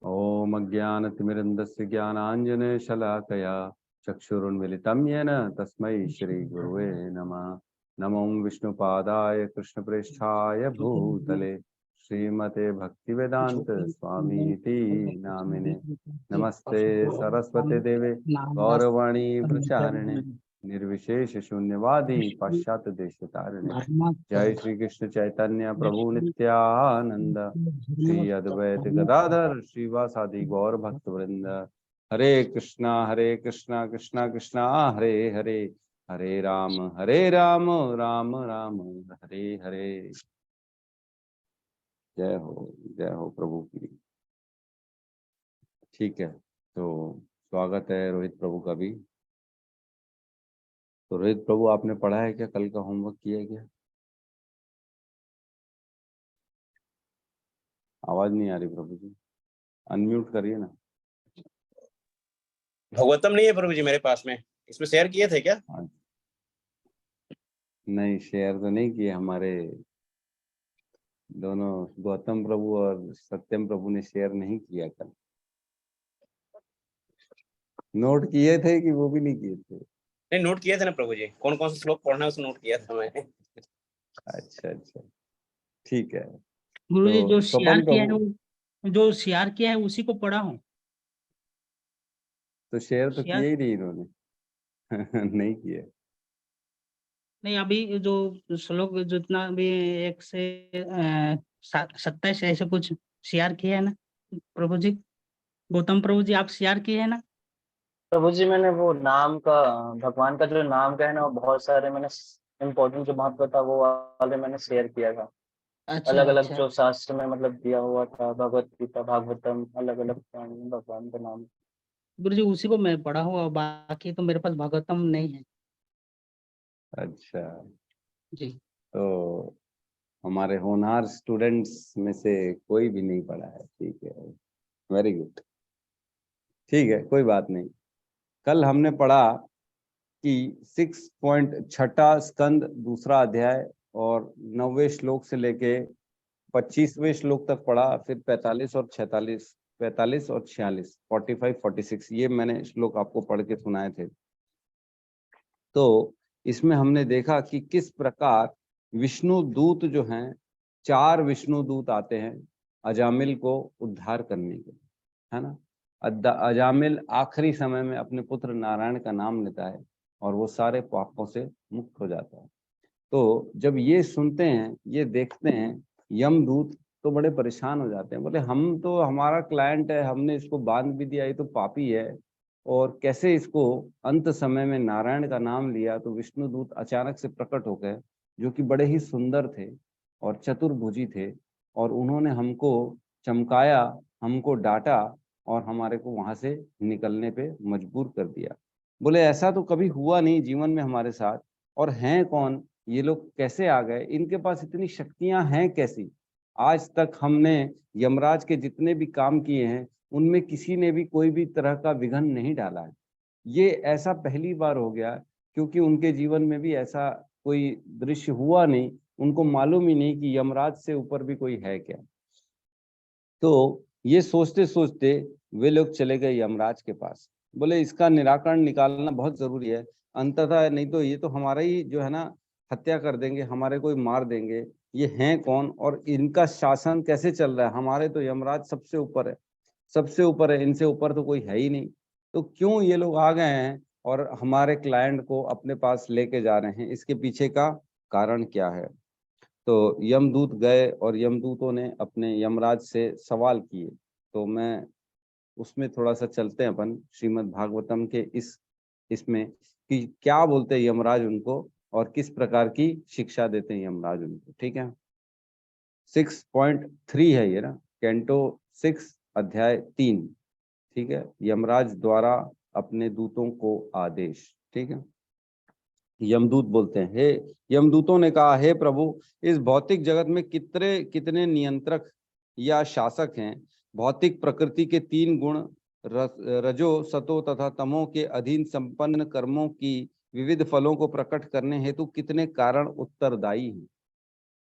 ओम अज्ञानतिमिरन्दस्य ज्ञानाञ्जनशलाकया चक्षुरुन्मिलितं येन तस्मै श्रीगुरुवे नमः। नमो विष्णुपादाय कृष्णप्रेष्ठाय भूतले श्रीमते भक्तिवेदांत स्वामीति नामिने। नमस्ते सरस्वती देवे गौरवाणी प्रचारिणे निर्विशेष शून्यवादी पाश्चात्य देशतारिणे। जय श्री कृष्ण चैतन्य प्रभु नित्यानंद श्री अद्वैत गदाधर श्रीवासादि गौर भक्त वृंद। हरे कृष्णा कृष्णा कृष्णा हरे हरे, हरे राम राम राम हरे हरे। जय हो प्रभु की। ठीक है, तो स्वागत है रोहित प्रभु का भी। तो रोहित प्रभु, आपने पढ़ा है क्या? कल का होमवर्क किया है क्या? आवाज नहीं आ रही प्रभु जी, अनम्यूट करिए ना। भगवतम नहीं है प्रभु जी मेरे पास में, इसमें शेयर किए थे क्या? नहीं, शेयर तो नहीं किए। हमारे दोनों गौतम प्रभु और सत्यम प्रभु ने शेयर नहीं किया कल। नोट किए थे कि वो भी नहीं किए थे? नहीं, नोट किए थे ना प्रभु जी, कौन कौन सा श्लोक पढ़ना है उसे नोट किया था मैंने। अच्छा, ठीक है। गुरु जी, जो शेयर स्वपन किया है प्रभु, जो शेयर किया है उसी को पढ़ा हूँ। तो शेयर तो शेयर किए ही नहीं इन्होंने। नहीं किए। नहीं, अभी जो श्लोक जितना भी 1 से 27 ऐसे कुछ शेयर किया है ना प्रभु जी। गौतम प्रभु जी, आप शेयर किए है ना? प्रभु जी, मैंने वो नाम का, भगवान का जो नाम का है ना, वो बहुत सारे मैंने इम्पोर्टेंट जो महत्व था वो वाले मैंने शेयर किया था। अच्छा अलग अलग अच्छा। जो शास्त्र में मतलब दिया हुआ था, भगवत गीता, भागवतम, अलग अलग भगवान का नाम। गुरु जी, उसी को मैं पढ़ा हूँ और बाकी तो मेरे पास भागवतम नहीं है। अच्छा, जी। तो हमारे होनहार स्टूडेंट्स में से कोई भी नहीं पढ़ा है। ठीक है, वेरी गुड। ठीक है, कोई बात नहीं। कल हमने पढ़ा कि 6 स्कंद दूसरा अध्याय और 9वें श्लोक से लेके 25वें श्लोक तक पढ़ा। फिर 45 और 46, 45 और 46, 45, 46 ये मैंने श्लोक आपको पढ़ के सुनाए थे। तो इसमें हमने देखा कि किस प्रकार विष्णु दूत जो हैं, 4 विष्णु दूत आते हैं अजामिल को उद्धार करने के लिए, है ना। अजामिल आखिरी समय में अपने पुत्र नारायण का नाम लेता है और वो सारे पापों से मुक्त हो जाता है। तो जब ये सुनते हैं, ये देखते हैं यमदूत, तो बड़े परेशान हो जाते हैं। बोले हम तो, हमारा क्लाइंट है, हमने इसको बांध भी दिया, ये तो पापी है, और कैसे इसको अंत समय में नारायण का नाम लिया। तो विष्णुदूत अचानक से प्रकट हो गए, जो कि बड़े ही सुंदर थे और चतुर्भुजी थे, और उन्होंने हमको चमकाया, हमको डांटा और हमारे को वहां से निकलने पे मजबूर कर दिया। बोले ऐसा तो कभी हुआ नहीं जीवन में हमारे साथ। और हैं कौन ये लोग, कैसे आ गए, इनके पास इतनी शक्तियां हैं कैसी? आज तक हमने यमराज के जितने भी काम किए हैं उनमें किसी ने भी कोई भी तरह का विघ्न नहीं डाला है। ये ऐसा पहली बार हो गया, क्योंकि उनके जीवन में भी ऐसा कोई दृश्य हुआ नहीं। उनको मालूम ही नहीं कि यमराज से ऊपर भी कोई है क्या। तो ये सोचते सोचते वे लोग चले गए यमराज के पास। बोले इसका निराकरण निकालना बहुत जरूरी है, अंततः नहीं तो ये तो हमारा ही जो है ना हत्या कर देंगे, हमारे को मार देंगे। ये हैं कौन और इनका शासन कैसे चल रहा है? हमारे तो यमराज सबसे ऊपर है, सबसे ऊपर है, इनसे ऊपर तो कोई है ही नहीं। तो क्यों ये लोग आ गए हैं और हमारे क्लाइंट को अपने पास लेके जा रहे हैं? इसके पीछे का कारण क्या है? तो यमदूत गए और यमदूतों ने अपने यमराज से सवाल किए। तो मैं उसमें थोड़ा सा चलते हैं अपन श्रीमद् भागवतम के इसमें कि क्या बोलते हैं यमराज उनको और किस प्रकार की शिक्षा देते हैं यमराज उनको। ठीक है, 6.3 है ये ना, कैंटो 6 अध्याय 3। ठीक है, यमराज द्वारा अपने दूतों को आदेश। ठीक है, यमदूत बोलते हैं, हे यमदूतों ने कहा, हे प्रभु, इस भौतिक जगत में कितने कितने नियंत्रक या शासक हैं। भौतिक प्रकृति के 3 गुण रजो, सतो तथा तमो के अधीन संपन्न कर्मों की विविध फलों को प्रकट करने हेतु कितने कारण उत्तरदायी हैं।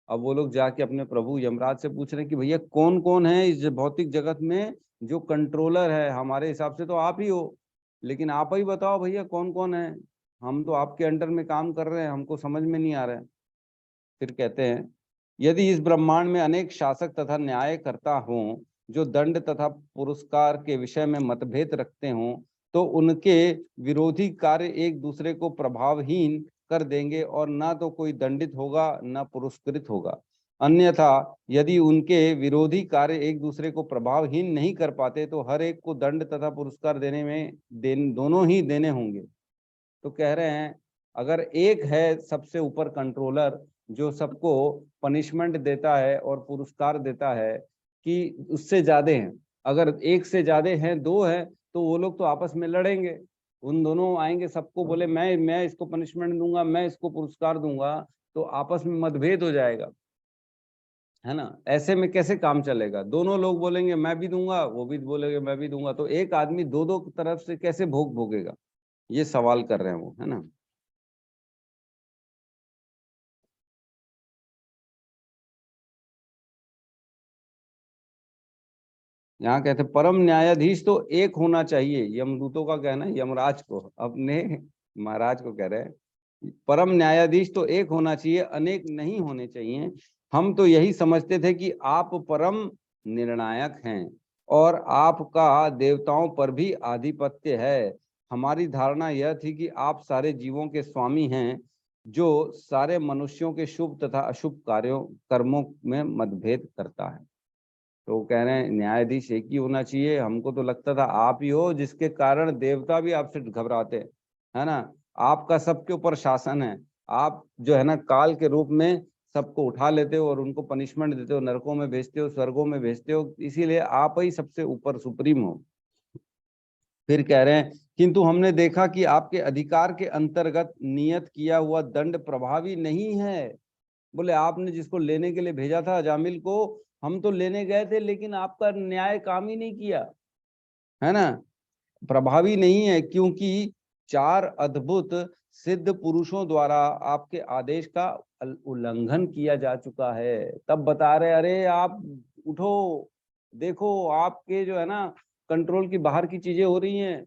अब वो लोग जाके अपने प्रभु यमराज से पूछ रहे हैं कि भैया कौन कौन है इस भौतिक जगत में जो कंट्रोलर है। हमारे हिसाब से तो आप ही हो, लेकिन आप ही बताओ भैया कौन कौन है, हम तो आपके अंडर में काम कर रहे हैं, हमको समझ में नहीं आ रहा है। फिर कहते हैं, यदि इस ब्रह्मांड में अनेक शासक तथा न्यायकर्ता हों जो दंड तथा पुरस्कार के विषय में मतभेद रखते हों, तो उनके विरोधी कार्य एक दूसरे को प्रभावहीन कर देंगे और ना तो कोई दंडित होगा न पुरस्कृत होगा। अन्यथा यदि उनके विरोधी कार्य एक दूसरे को प्रभावहीन नहीं कर पाते तो हर एक को दंड तथा पुरस्कार देने में दोनों ही देने होंगे। तो कह रहे हैं अगर एक है सबसे ऊपर कंट्रोलर जो सबको पनिशमेंट देता है और पुरस्कार देता है कि उससे ज्यादा हैं, अगर एक से ज्यादा हैं, दो है, तो वो लोग तो आपस में लड़ेंगे। उन दोनों आएंगे, सबको बोले मैं इसको पनिशमेंट दूंगा, मैं इसको पुरस्कार दूंगा, तो आपस में मतभेद हो जाएगा, है ना। ऐसे में कैसे काम चलेगा? दोनों लोग बोलेंगे मैं भी दूंगा, वो भी बोलेंगे मैं भी दूंगा, तो एक आदमी दो दो तरफ से कैसे भोग भोगेगा? ये सवाल कर रहे हैं वो, है ना। यहाँ कहते परम न्यायाधीश तो एक होना चाहिए, यमदूतों का कहना है, यमराज को, अपने महाराज को कह रहे हैं परम न्यायाधीश तो एक होना चाहिए, अनेक नहीं होने चाहिए। हम तो यही समझते थे कि आप परम निर्णायक हैं और आपका देवताओं पर भी आधिपत्य है। हमारी धारणा यह थी कि आप सारे जीवों के स्वामी हैं जो सारे मनुष्यों के शुभ तथा अशुभ कार्यों कर्मों में मतभेद करता है। तो कह रहे हैं न्यायाधीश एक ही होना चाहिए। हमको तो लगता था आप ही हो जिसके कारण देवता भी आपसे घबराते हैं, है ना। आपका सबके ऊपर शासन है, आप जो है ना काल के रूप में सबको उठा लेते हो और उनको पनिशमेंट देते हो, नरकों में भेजते हो, स्वर्गों में भेजते हो, इसीलिए आप ही सबसे ऊपर सुप्रीम हो। फिर कह रहे हैं किंतु हमने देखा कि आपके अधिकार के अंतर्गत नियत किया हुआ दंड प्रभावी नहीं है। बोले आपने जिसको लेने के लिए भेजा था अजामिल को, हम तो लेने गए थे, लेकिन आपका न्याय काम ही नहीं किया, है ना, प्रभावी नहीं है, क्योंकि 4 अद्भुत सिद्ध पुरुषों द्वारा आपके आदेश का उल्लंघन किया जा चुका है। तब बता रहे अरे आप उठो, देखो आपके जो है ना कंट्रोल की बाहर की चीजें हो रही हैं,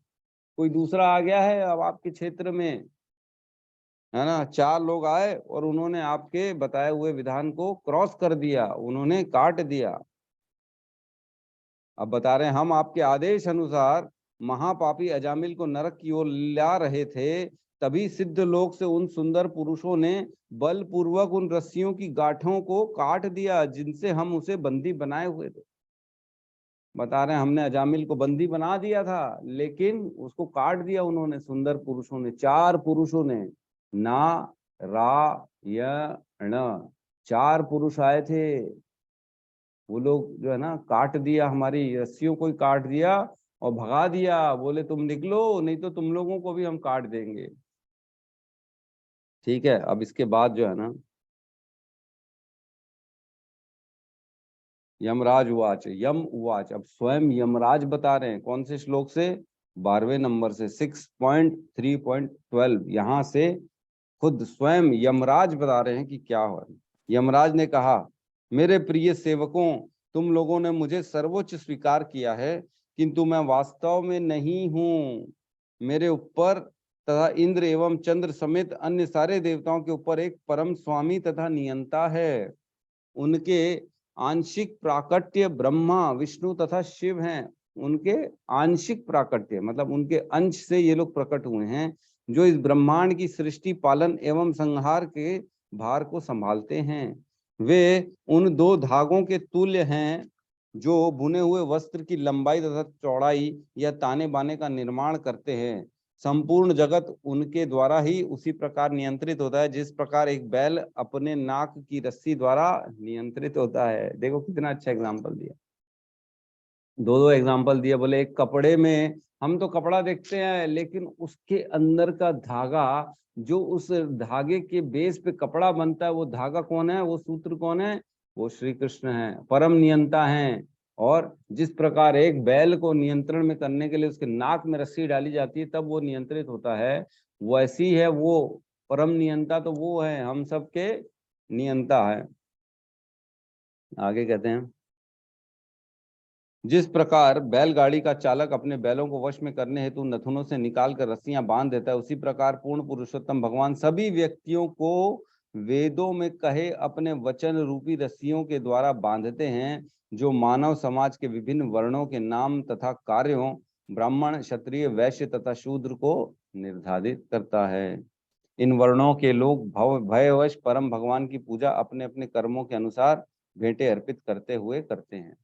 कोई दूसरा आ गया है अब आपके क्षेत्र में, है ना। 4 लोग आए और उन्होंने आपके बताए हुए विधान को क्रॉस कर दिया, उन्होंने काट दिया। अब बता रहे हैं हम आपके आदेश अनुसार महापापी अजामिल को नरक की ओर ला रहे थे, तभी सिद्ध लोक से उन सुंदर पुरुषों ने बलपूर्वक उन रस्सियों की गांठों को काट दिया जिनसे हम उसे बंदी बनाए हुए थे। बता रहे हैं हमने अजामिल को बंदी बना दिया था, लेकिन उसको काट दिया उन्होंने, सुंदर पुरुषों ने, 4 पुरुषों ने, ना रा य ण 4 पुरुष आए थे। वो लोग जो है ना काट दिया, हमारी रस्सियों को ही काट दिया और भगा दिया, बोले तुम निकलो नहीं तो तुम लोगों को भी हम काट देंगे। ठीक है, अब इसके बाद जो है ना यमराज उवाच, यम उवाच, अब स्वयं यमराज बता रहे हैं, कौन से श्लोक से? 12वें नंबर से, 6.3.12, यहाँ से खुद स्वयं यमराज बता रहे हैं कि क्या हो। यमराज ने कहा, मेरे प्रिय सेवकों, तुम लोगों ने मुझे सर्वोच्च स्वीकार किया है, किंतु मैं वास्तव में नहीं हूँ। मेरे ऊपर तथा इंद्र एवं चंद्र समेत अन्य सारे देवताओं के ऊपर एक परम स्वामी तथा नियंता है। उनके आंशिक प्राकट्य ब्रह्मा, विष्णु तथा शिव हैं। उनके आंशिक प्राकट्य मतलब उनके अंश से ये लोग प्रकट हुए हैं, जो इस ब्रह्मांड की सृष्टि, पालन एवं संहार के भार को संभालते हैं। वे उन 2 धागों के तुल्य हैं जो बुने हुए वस्त्र की लंबाई तथा चौड़ाई या ताने बाने का निर्माण करते हैं। संपूर्ण जगत उनके द्वारा ही उसी प्रकार नियंत्रित होता है जिस प्रकार एक बैल अपने नाक की रस्सी द्वारा नियंत्रित होता है। देखो कितना अच्छा एग्जाम्पल दिया, 2 एग्जाम्पल दिया। बोले एक कपड़े में, हम तो कपड़ा देखते हैं लेकिन उसके अंदर का धागा, जो उस धागे के बेस पे कपड़ा बनता है, वो धागा कौन है, वो सूत्र कौन है? वो श्री कृष्ण है, परम नियंता हैं। और जिस प्रकार एक बैल को नियंत्रण में करने के लिए उसके नाक में रस्सी डाली जाती है तब वो नियंत्रित होता है, वैसी है वो परम नियंता, तो वो है हम सबके नियंता है। आगे कहते हैं, जिस प्रकार बैलगाड़ी का चालक अपने बैलों को वश में करने हेतु नथुनों से निकालकर रस्सियां बांध देता है, उसी प्रकार पूर्ण पुरुषोत्तम भगवान सभी व्यक्तियों को वेदों में कहे अपने वचन रूपी रस्सियों के द्वारा बांधते हैं, जो मानव समाज के विभिन्न वर्णों के नाम तथा कार्यों, ब्राह्मण, क्षत्रिय, वैश्य तथा शूद्र को निर्धारित करता है। इन वर्णों के लोग भयवश परम भगवान की पूजा अपने अपने कर्मों के अनुसार भेंटे अर्पित करते हुए करते हैं।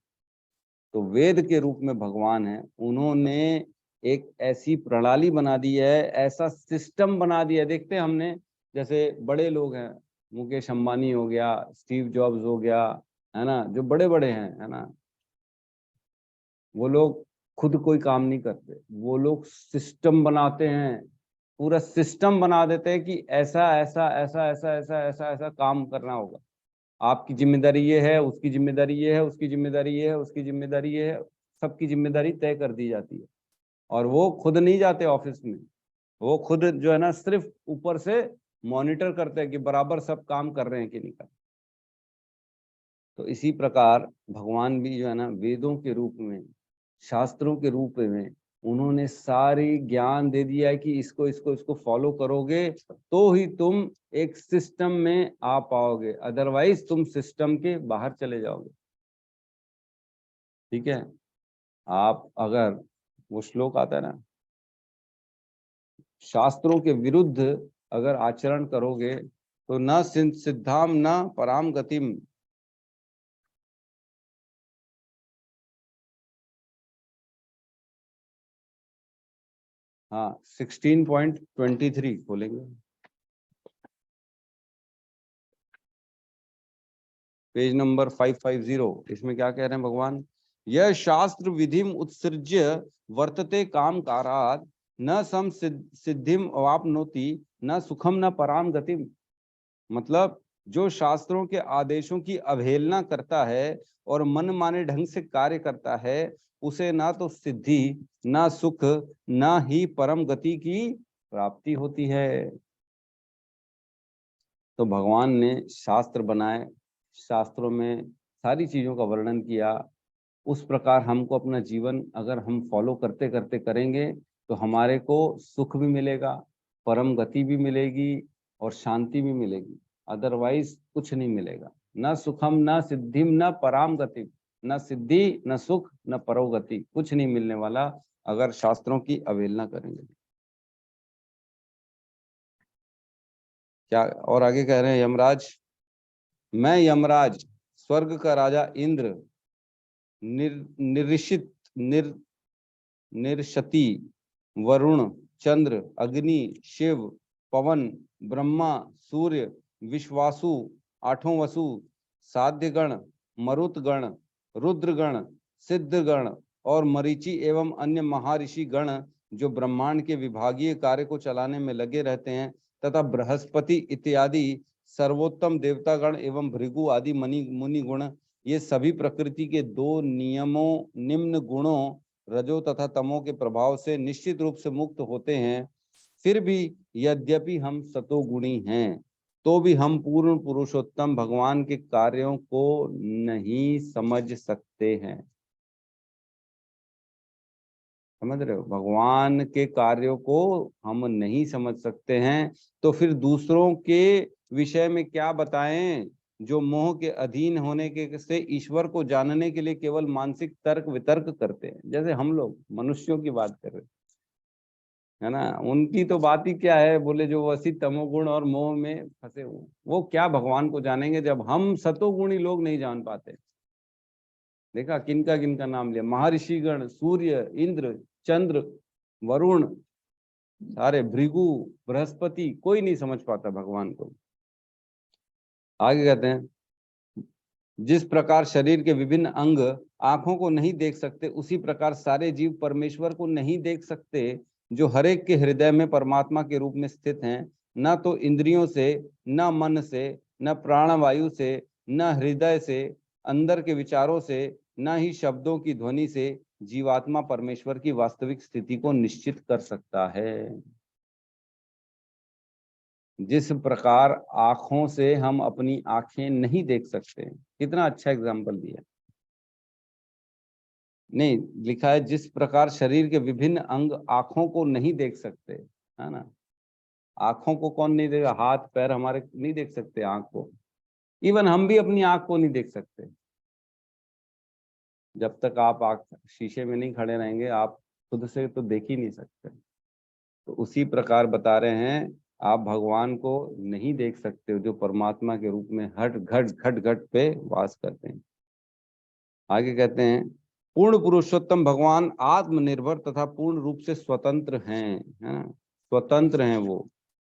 तो वेद के रूप में भगवान है, उन्होंने एक ऐसी प्रणाली बना दी है, ऐसा सिस्टम बना दिया है। देखते हैं हमने, जैसे बड़े लोग हैं, मुकेश अंबानी हो गया, स्टीव जॉब्स हो गया, है ना, जो बड़े बड़े हैं, है ना, वो लोग खुद कोई काम नहीं करते, वो लोग सिस्टम बनाते हैं, पूरा सिस्टम बना देते हैं कि ऐसा ऐसा ऐसा ऐसा ऐसा ऐसा ऐसा काम करना होगा, आपकी जिम्मेदारी ये है, उसकी जिम्मेदारी ये है, उसकी जिम्मेदारी ये है, उसकी जिम्मेदारी ये है, सबकी जिम्मेदारी तय कर दी जाती है। और वो खुद नहीं जाते ऑफिस में, वो खुद जो है ना सिर्फ ऊपर से मॉनिटर करते हैं कि बराबर सब काम कर रहे हैं कि नहीं कर। तो इसी प्रकार भगवान भी जो है ना वेदों के रूप में, शास्त्रों के रूप में उन्होंने सारी ज्ञान दे दिया है कि इसको इसको इसको फॉलो करोगे तो ही तुम एक सिस्टम में आ पाओगे, अदरवाइज तुम सिस्टम के बाहर चले जाओगे। ठीक है, आप अगर वो श्लोक आता है ना, शास्त्रों के विरुद्ध अगर आचरण करोगे तो न सिद्धाम न पराम गतिम। हाँ 16.23 खोलेंगे, पेज नंबर 550। इसमें क्या कह रहे हैं भगवान, यह शास्त्र विधिम उत्सृज्य वर्तते काम काराद न सम सिद्धिम अवापनोति न सुखम न पराम गतिम। मतलब जो शास्त्रों के आदेशों की अवहेलना करता है और मन माने ढंग से कार्य करता है, उसे ना तो सिद्धि, ना सुख, ना ही परम गति की प्राप्ति होती है। तो भगवान ने शास्त्र बनाए, शास्त्रों में सारी चीजों का वर्णन किया, उस प्रकार हमको अपना जीवन अगर हम फॉलो करते करते करेंगे तो हमारे को सुख भी मिलेगा, परम गति भी मिलेगी और शांति भी मिलेगी, अदरवाइज कुछ नहीं मिलेगा। न सुखम न सिद्धिम न पराम गति, न सिद्धि न सुख न परोगति, कुछ नहीं मिलने वाला अगर शास्त्रों की अवहेलना करेंगे। क्या और आगे कह रहे हैं, यमराज, मैं यमराज स्वर्ग का राजा इंद्र, निरिषित निर्षति, वरुण, चंद्र, अग्नि, शिव, पवन, ब्रह्मा, सूर्य, विश्वासु, आठों वसु, साध्यगण, मरुतगण, रुद्रगण, सिद्धगण और मरीचि एवं अन्य महर्षि गण जो ब्रह्मांड के विभागीय कार्य को चलाने में लगे रहते हैं, तथा बृहस्पति इत्यादि सर्वोत्तम देवतागण एवं भृगु आदि मुनि गुण, ये सभी प्रकृति के दो नियमों, निम्न गुणों रजो तथा तमो के प्रभाव से निश्चित रूप से मुक्त होते हैं। फिर भी यद्यपि हम सतोगुणी हैं तो भी हम पूर्ण पुरुषोत्तम भगवान के कार्यों को नहीं समझ सकते हैं। समझ रहे हो, भगवान के कार्यों को हम नहीं समझ सकते हैं, तो फिर दूसरों के विषय में क्या बताएं जो मोह के अधीन होने के से ईश्वर को जानने के लिए केवल मानसिक तर्क वितर्क करते हैं। जैसे हम लोग मनुष्यों की बात कर रहे है ना, उनकी तो बात ही क्या है, बोले जो वसी तमोगुण और मोह में फंसे हुए, वो क्या भगवान को जानेंगे जब हम सतोगुणी लोग नहीं जान पाते। देखा किनका किनका नाम लिया, महर्षिगण, सूर्य, इंद्र, चंद्र, वरुण, सारे भृगु, बृहस्पति, कोई नहीं समझ पाता भगवान को। आगे कहते हैं, जिस प्रकार शरीर के विभिन्न अंग आंखों को नहीं देख सकते, उसी प्रकार सारे जीव परमेश्वर को नहीं देख सकते जो हर एक के हृदय में परमात्मा के रूप में स्थित हैं। न तो इंद्रियों से, न मन से, न प्राणवायु से, न हृदय से, अंदर के विचारों से, न ही शब्दों की ध्वनि से जीवात्मा परमेश्वर की वास्तविक स्थिति को निश्चित कर सकता है। जिस प्रकार आंखों से हम अपनी आंखें नहीं देख सकते। कितना अच्छा एग्जाम्पल दिया। नहीं, लिखा है जिस प्रकार शरीर के विभिन्न अंग आंखों को नहीं देख सकते, है ना। आंखों को कौन नहीं देगा? हाथ पैर हमारे नहीं देख सकते आंख को। इवन हम भी अपनी आंख को नहीं देख सकते। जब तक आप आंख शीशे में नहीं खड़े रहेंगे, आप खुद से तो देख ही नहीं सकते। तो उसी प्रकार बता रहे हैं, आप भगवान को नहीं देख सकते जो परमात्मा के रूप में हट घट घट पे वास करते हैं। आगे कहते हैं, पूर्ण पुरुषोत्तम भगवान आत्मनिर्भर तथा पूर्ण रूप से स्वतंत्र हैं, है ना। स्वतंत्र हैं, वो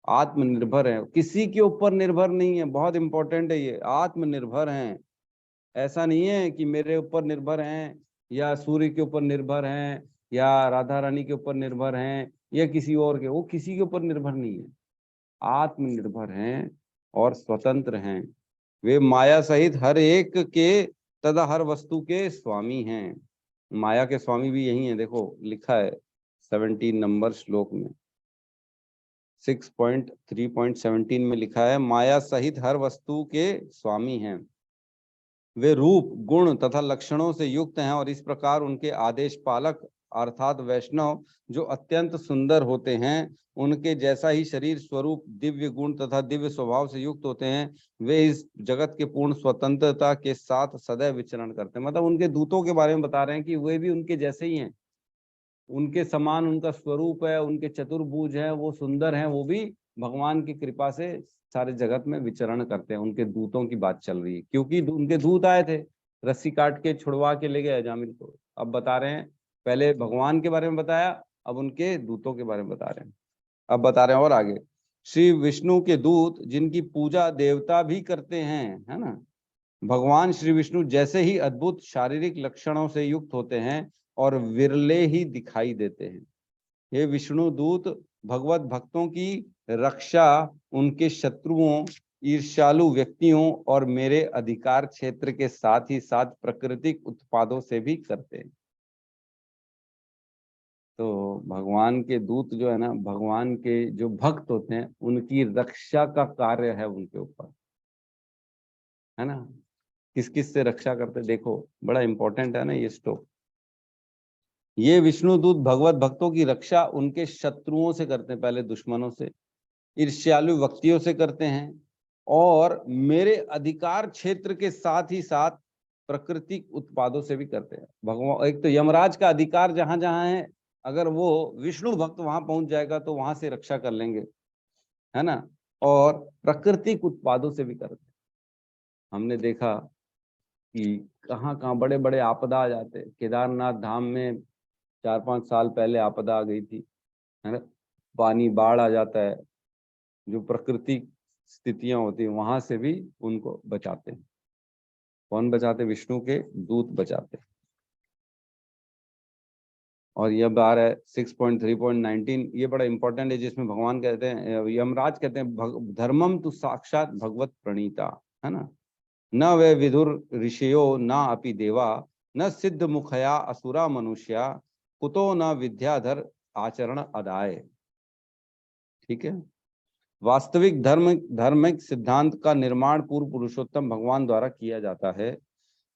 आत्मनिर्भर हैं, किसी के ऊपर निर्भर नहीं है। बहुत इंपॉर्टेंट है ये, आत्मनिर्भर हैं। ऐसा नहीं है कि मेरे ऊपर निर्भर हैं या सूर्य के ऊपर निर्भर हैं या राधा रानी के ऊपर निर्भर हैं या किसी और के, वो किसी के ऊपर निर्भर नहीं है। आत्मनिर्भर हैं और स्वतंत्र हैं। वे माया सहित हर एक के तथा हर वस्तु के स्वामी हैं। माया के स्वामी भी यही है, देखो लिखा है 17 नंबर श्लोक में, 6.3.17 में लिखा है, माया सहित हर वस्तु के स्वामी हैं। वे रूप गुण तथा लक्षणों से युक्त हैं और इस प्रकार उनके आदेश पालक अर्थात वैष्णव जो अत्यंत सुंदर होते हैं, उनके जैसा ही शरीर स्वरूप दिव्य गुण तथा दिव्य स्वभाव से युक्त होते हैं, वे इस जगत के पूर्ण स्वतंत्रता के साथ सदैव विचरण करते हैं। मतलब उनके दूतों के बारे में बता रहे हैं कि वे भी उनके जैसे ही हैं, उनके समान उनका स्वरूप है, उनके चतुर्भुज है, वो सुंदर हैं, वो भी भगवान की कृपा से सारे जगत में विचरण करते हैं। उनके दूतों की बात चल रही है, क्योंकि उनके दूत आए थे, रस्सी काट के छुड़वा के ले गए अजामिल को। अब बता रहे हैं, पहले भगवान के बारे में बताया, अब उनके दूतों के बारे में बता रहे हैं। अब बता रहे हैं और आगे, श्री विष्णु के दूत जिनकी पूजा देवता भी करते हैं, है ना। भगवान श्री विष्णु जैसे ही अद्भुत शारीरिक लक्षणों से युक्त होते हैं और विरले ही दिखाई देते हैं। ये विष्णु दूत भगवत भक्तों की रक्षा उनके शत्रुओं, ईर्ष्यालु व्यक्तियों और मेरे अधिकार क्षेत्र के साथ ही साथ प्राकृतिक उत्पादों से भी करते हैं। तो भगवान के दूत जो है ना, भगवान के जो भक्त होते हैं, उनकी रक्षा का कार्य है उनके ऊपर, है ना। किस किस से रक्षा करते, देखो बड़ा इंपॉर्टेंट है ना ये स्टोक। ये विष्णु दूत भगवत भक्तों की रक्षा उनके शत्रुओं से करते हैं, पहले दुश्मनों से, ईर्ष्यालु व्यक्तियों से करते हैं और मेरे अधिकार क्षेत्र के साथ ही साथ प्राकृतिक उत्पादों से भी करते हैं। भगवान, एक तो यमराज का अधिकार जहां जहां है, अगर वो विष्णु भक्त वहां पहुंच जाएगा तो वहां से रक्षा कर लेंगे, है ना। और प्राकृतिक उत्पादों से भी करते हैं। हमने देखा कि कहाँ कहाँ बड़े बड़े आपदा आ जाते हैं। केदारनाथ धाम में 4-5 साल पहले आपदा आ गई थी, है ना। पानी, बाढ़ आ जाता है, जो प्राकृतिक स्थितियां होती हैं वहां से भी उनको बचाते हैं। कौन बचाते? विष्णु के दूत बचाते हैं। और यह बार है 6.3.19, ये बड़ा इंपॉर्टेंट है, जिसमें भगवान कहते हैं, यमराज कहते हैं, धर्मम तु साक्षात भगवत प्रणीता, है ना। न वे विदुर ऋषियो न अपि देवा न सिद्ध मुखया असुरा मनुष्या कुतो न विद्याधर आचरण अदाय। ठीक है। वास्तविक धार्मिक सिद्धांत का निर्माण पूर्व पुरुषोत्तम भगवान द्वारा किया जाता है।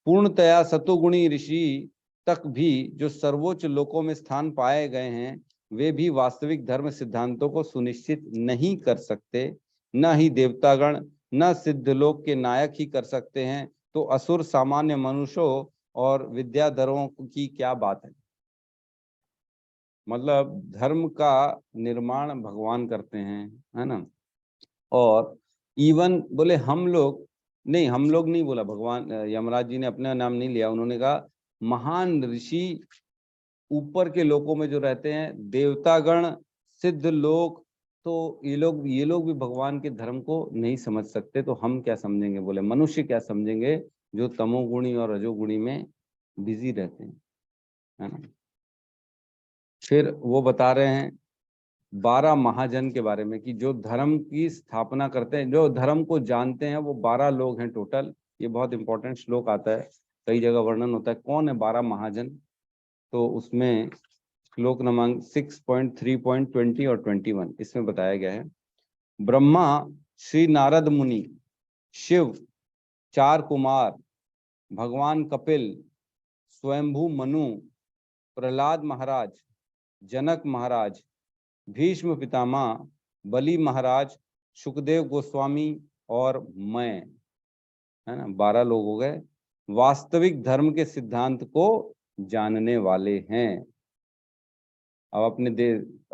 पूर्णतया सतुगुणी ऋषि तक भी जो सर्वोच्च लोकों में स्थान पाए गए हैं, वे भी वास्तविक धर्म सिद्धांतों को सुनिश्चित नहीं कर सकते। न ही देवतागण न सिद्धलोक के नायक ही कर सकते हैं, तो असुर सामान्य मनुष्यों और विद्याधरों की क्या बात है। मतलब धर्म का निर्माण भगवान करते हैं, है ना। और इवन बोले हम लोग नहीं बोला, भगवान यमराज जी ने अपना नाम नहीं लिया, उन्होंने कहा महान ऋषि ऊपर के लोकों में जो रहते हैं, देवतागण, सिद्ध लोग, तो ये लोग भी भगवान के धर्म को नहीं समझ सकते, तो हम क्या समझेंगे? बोले मनुष्य क्या समझेंगे जो तमोगुणी और रजोगुणी में बिजी रहते हैं, है ना। फिर वो बता रहे हैं 12 महाजन के बारे में, कि जो धर्म की स्थापना करते हैं, जो धर्म को जानते हैं, वो 12 लोग हैं टोटल। ये बहुत इंपॉर्टेंट श्लोक आता है, कई जगह वर्णन होता है कौन है 12 महाजन। तो उसमें श्लोक क्रमांक 6.3.20 और 21 इसमें बताया गया है, ब्रह्मा श्री नारद मुनि, शिव 4 कुमार, भगवान कपिल, स्वयंभू मनु, प्रहलाद महाराज, जनक महाराज, भीष्म पितामह, बलि महाराज, सुखदेव गोस्वामी और मैं, है ना, 12 लोग हो गए। वास्तविक धर्म के सिद्धांत को जानने वाले हैं। अब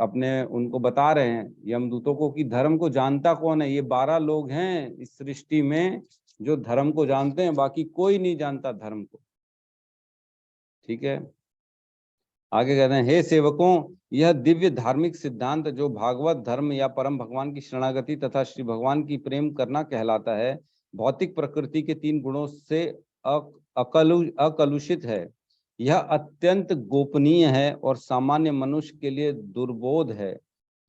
अपने उनको बता रहे हैं यमदूतों को कि धर्म को जानता कौन है। ये 12 लोग हैं इस सृष्टि में जो धर्म को जानते हैं, बाकी कोई नहीं जानता धर्म को। ठीक है, आगे कहते हैं, हे सेवकों, यह दिव्य धार्मिक सिद्धांत जो भागवत धर्म या परम भगवान की शरणागति तथा श्री भगवान की प्रेम करना कहलाता है, भौतिक प्रकृति के 3 गुणों से अकलुषित है। यह अत्यंत गोपनीय है और सामान्य मनुष्य के लिए दुर्बोध है,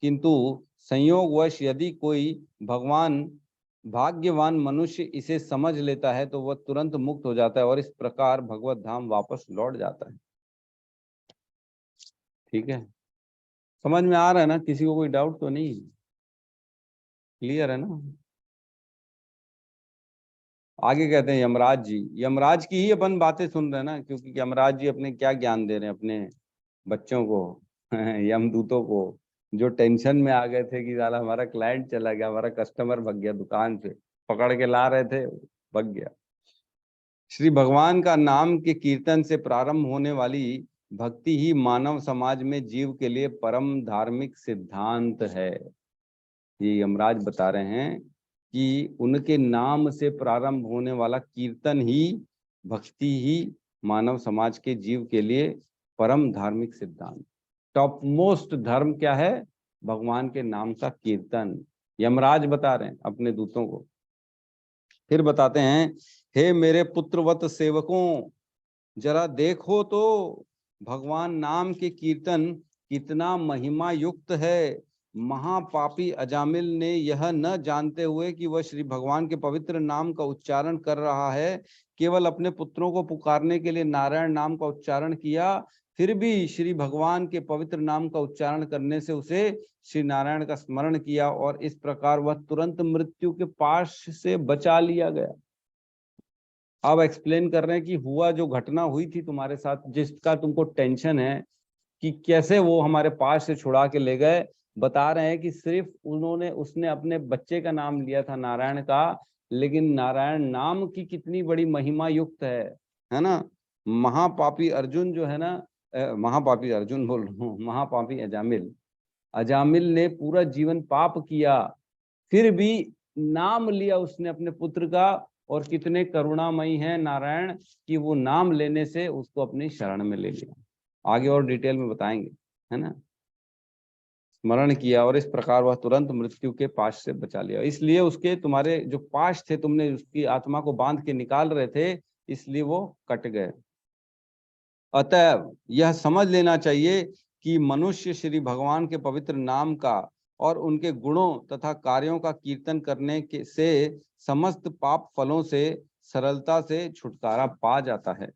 किंतु संयोगवश यदि कोई भाग्यवान मनुष्य इसे समझ लेता है तो वह तुरंत मुक्त हो जाता है और इस प्रकार भगवत धाम वापस लौट जाता है। ठीक है, समझ में आ रहा है ना? किसी को कोई डाउट तो नहीं? क्लियर है ना? आगे कहते हैं यमराज जी। यमराज की ही अपन बातें सुन रहे हैं ना, क्योंकि यमराज जी अपने क्या ज्ञान दे रहे हैं अपने बच्चों को यमदूतों को, जो टेंशन में आ गए थे कि साला हमारा क्लाइंट चला गया, हमारा कस्टमर भग गया, दुकान से पकड़ के ला रहे थे, भग गया। श्री भगवान का नाम के कीर्तन से प्रारंभ होने वाली भक्ति ही मानव समाज में जीव के लिए परम धार्मिक सिद्धांत है। ये यमराज बता रहे हैं कि उनके नाम से प्रारंभ होने वाला कीर्तन ही, भक्ति ही मानव समाज के जीव के लिए परम धार्मिक सिद्धांत। टॉप मोस्ट धर्म क्या है? भगवान के नाम का कीर्तन। यमराज बता रहे हैं अपने दूतों को। फिर बताते हैं, हे मेरे पुत्रवत सेवकों, जरा देखो तो भगवान नाम के कीर्तन कितना महिमा युक्त है। महापापी अजामिल ने यह न जानते हुए कि वह श्री भगवान के पवित्र नाम का उच्चारण कर रहा है, केवल अपने पुत्रों को पुकारने के लिए नारायण नाम का उच्चारण किया। फिर भी श्री भगवान के पवित्र नाम का उच्चारण करने से उसे श्री नारायण का स्मरण किया और इस प्रकार वह तुरंत मृत्यु के पाश से बचा लिया गया। अब एक्सप्लेन कर रहे हैं कि हुआ जो घटना हुई थी तुम्हारे साथ, जिसका तुमको टेंशन है कि कैसे वो हमारे पास से छुड़ा के ले गए, बता रहे हैं कि सिर्फ उसने अपने बच्चे का नाम लिया था नारायण का, लेकिन नारायण नाम की कितनी बड़ी महिमा युक्त है ना। महापापी अर्जुन जो है ना, महापापी अर्जुन बोल रहा हूँ, महापापी अजामिल ने पूरा जीवन पाप किया, फिर भी नाम लिया उसने अपने पुत्र का, और कितने करुणामयी हैं नारायण कि वो नाम लेने से उसको अपनी शरण में ले लिया। आगे और डिटेल में बताएंगे, है ना। स्मरण किया और इस प्रकार वह तुरंत मृत्यु के पाश से बचा लिया। इसलिए उसके तुम्हारे जो पाश थे, तुमने उसकी आत्मा को बांध के निकाल रहे थे, इसलिए वो कट गए। अतः यह समझ लेना चाहिए कि मनुष्य श्री भगवान के पवित्र नाम का और उनके गुणों तथा कार्यों का कीर्तन करने से समस्त पाप फलों से सरलता से छुटकारा पा जाता है।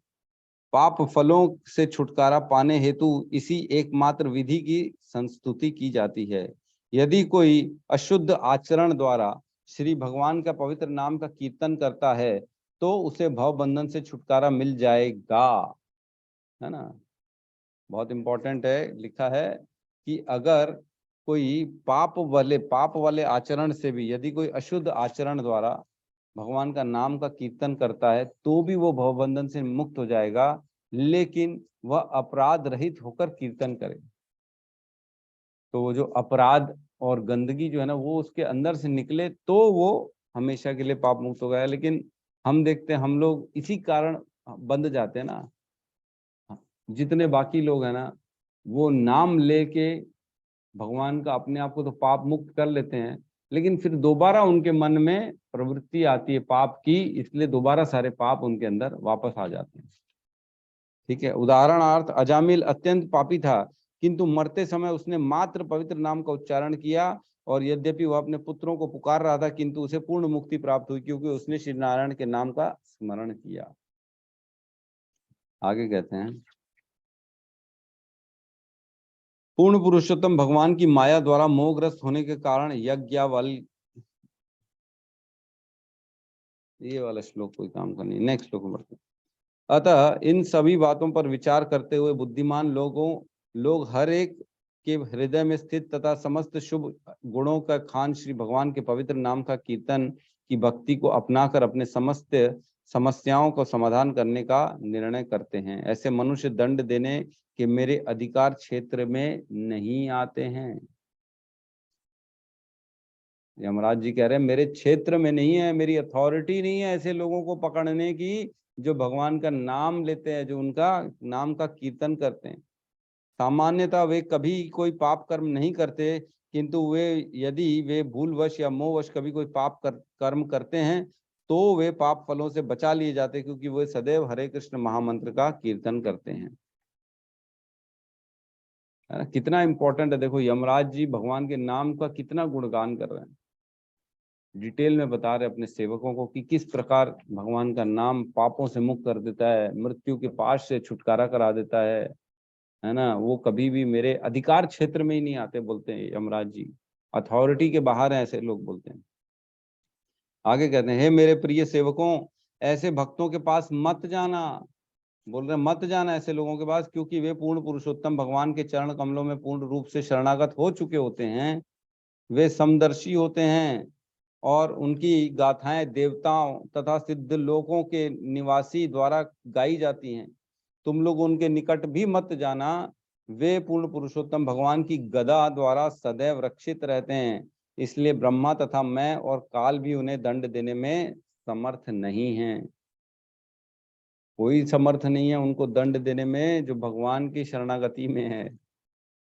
पाप फलों से छुटकारा पाने हेतु इसी एकमात्र विधि की संस्तुति की जाती है। यदि कोई अशुद्ध आचरण द्वारा श्री भगवान का पवित्र नाम का कीर्तन करता है तो उसे भव बंधन से छुटकारा मिल जाएगा, है ना। बहुत इंपॉर्टेंट है, लिखा है कि अगर कोई पाप वाले आचरण से भी, यदि कोई अशुद्ध आचरण द्वारा भगवान का नाम का कीर्तन करता है तो भी वो भवबंधन से मुक्त हो जाएगा, लेकिन वह अपराध रहित होकर कीर्तन करे। तो वो जो अपराध और गंदगी जो है ना, वो उसके अंदर से निकले तो वो हमेशा के लिए पाप मुक्त हो गया। लेकिन हम देखते हैं, हम लोग इसी कारण बंध जाते हैं ना। जितने बाकी लोग हैं ना, वो नाम लेके भगवान का अपने आप को तो पाप मुक्त कर लेते हैं, लेकिन फिर दोबारा उनके मन में प्रवृत्ति आती है पाप की, इसलिए दोबारा सारे पाप उनके अंदर वापस आ जाते हैं। ठीक है, उदाहरणार्थ अजामिल अत्यंत पापी था, किंतु मरते समय उसने मात्र पवित्र नाम का उच्चारण किया, और यद्यपि वह अपने पुत्रों को पुकार रहा था, किंतु उसे पूर्ण मुक्ति प्राप्त हुई, क्योंकि उसने श्री नारायण के नाम का स्मरण किया। आगे कहते हैं, पूर्ण पुरुषोत्तम भगवान की माया द्वारा मोहग्रस्त होने के कारण यज्ञावल, ये वाला श्लोक कोई काम का नहीं, नेक्स्ट श्लोक बढ़ते हैं। अतः इन सभी बातों पर विचार करते हुए बुद्धिमान लोग हर एक के हृदय में स्थित तथा समस्त शुभ गुणों का खान श्री भगवान के पवित्र नाम का कीर्तन की भक्ति को अपनाकर अपने समस्त समस्याओं को समाधान करने का निर्णय करते हैं। ऐसे मनुष्य दंड देने के मेरे अधिकार क्षेत्र में नहीं आते हैं। यमराज जी कह रहे हैं मेरे क्षेत्र में नहीं है, मेरी अथॉरिटी नहीं है ऐसे लोगों को पकड़ने की जो भगवान का नाम लेते हैं, जो उनका नाम का कीर्तन करते हैं। सामान्यतः वे कभी कोई पाप कर्म नहीं करते, किंतु वे यदि वे भूलवश या मोहवश कभी कोई पाप कर्म करते हैं तो वे पाप फलों से बचा लिए जाते हैं, क्योंकि वे सदैव हरे कृष्ण महामंत्र का कीर्तन करते हैं। कितना इंपॉर्टेंट है, देखो यमराज जी भगवान के नाम का कितना गुणगान कर रहे हैं, डिटेल में बता रहे अपने सेवकों को कि किस प्रकार भगवान का नाम पापों से मुक्त कर देता है, मृत्यु के पाश से छुटकारा करा देता है ना। वो कभी भी मेरे अधिकार क्षेत्र में ही नहीं आते, बोलते हैं यमराज जी, अथॉरिटी के बाहर हैं ऐसे लोग, बोलते हैं। आगे कहते हैं, हे मेरे प्रिय सेवकों, ऐसे भक्तों के पास मत जाना, बोल रहे मत जाना ऐसे लोगों के पास, क्योंकि वे पूर्ण पुरुषोत्तम भगवान के चरण कमलों में पूर्ण रूप से शरणागत हो चुके होते हैं। वे समदर्शी होते हैं और उनकी गाथाएं देवताओं तथा सिद्ध लोकों के निवासी द्वारा गाई जाती हैं। तुम लोग उनके निकट भी मत जाना, वे पूर्ण पुरुषोत्तम भगवान की गदा द्वारा सदैव रक्षित रहते हैं, इसलिए ब्रह्मा तथा मैं और काल भी उन्हें दंड देने में समर्थ नहीं है। कोई समर्थ नहीं है उनको दंड देने में जो भगवान की शरणागति में है।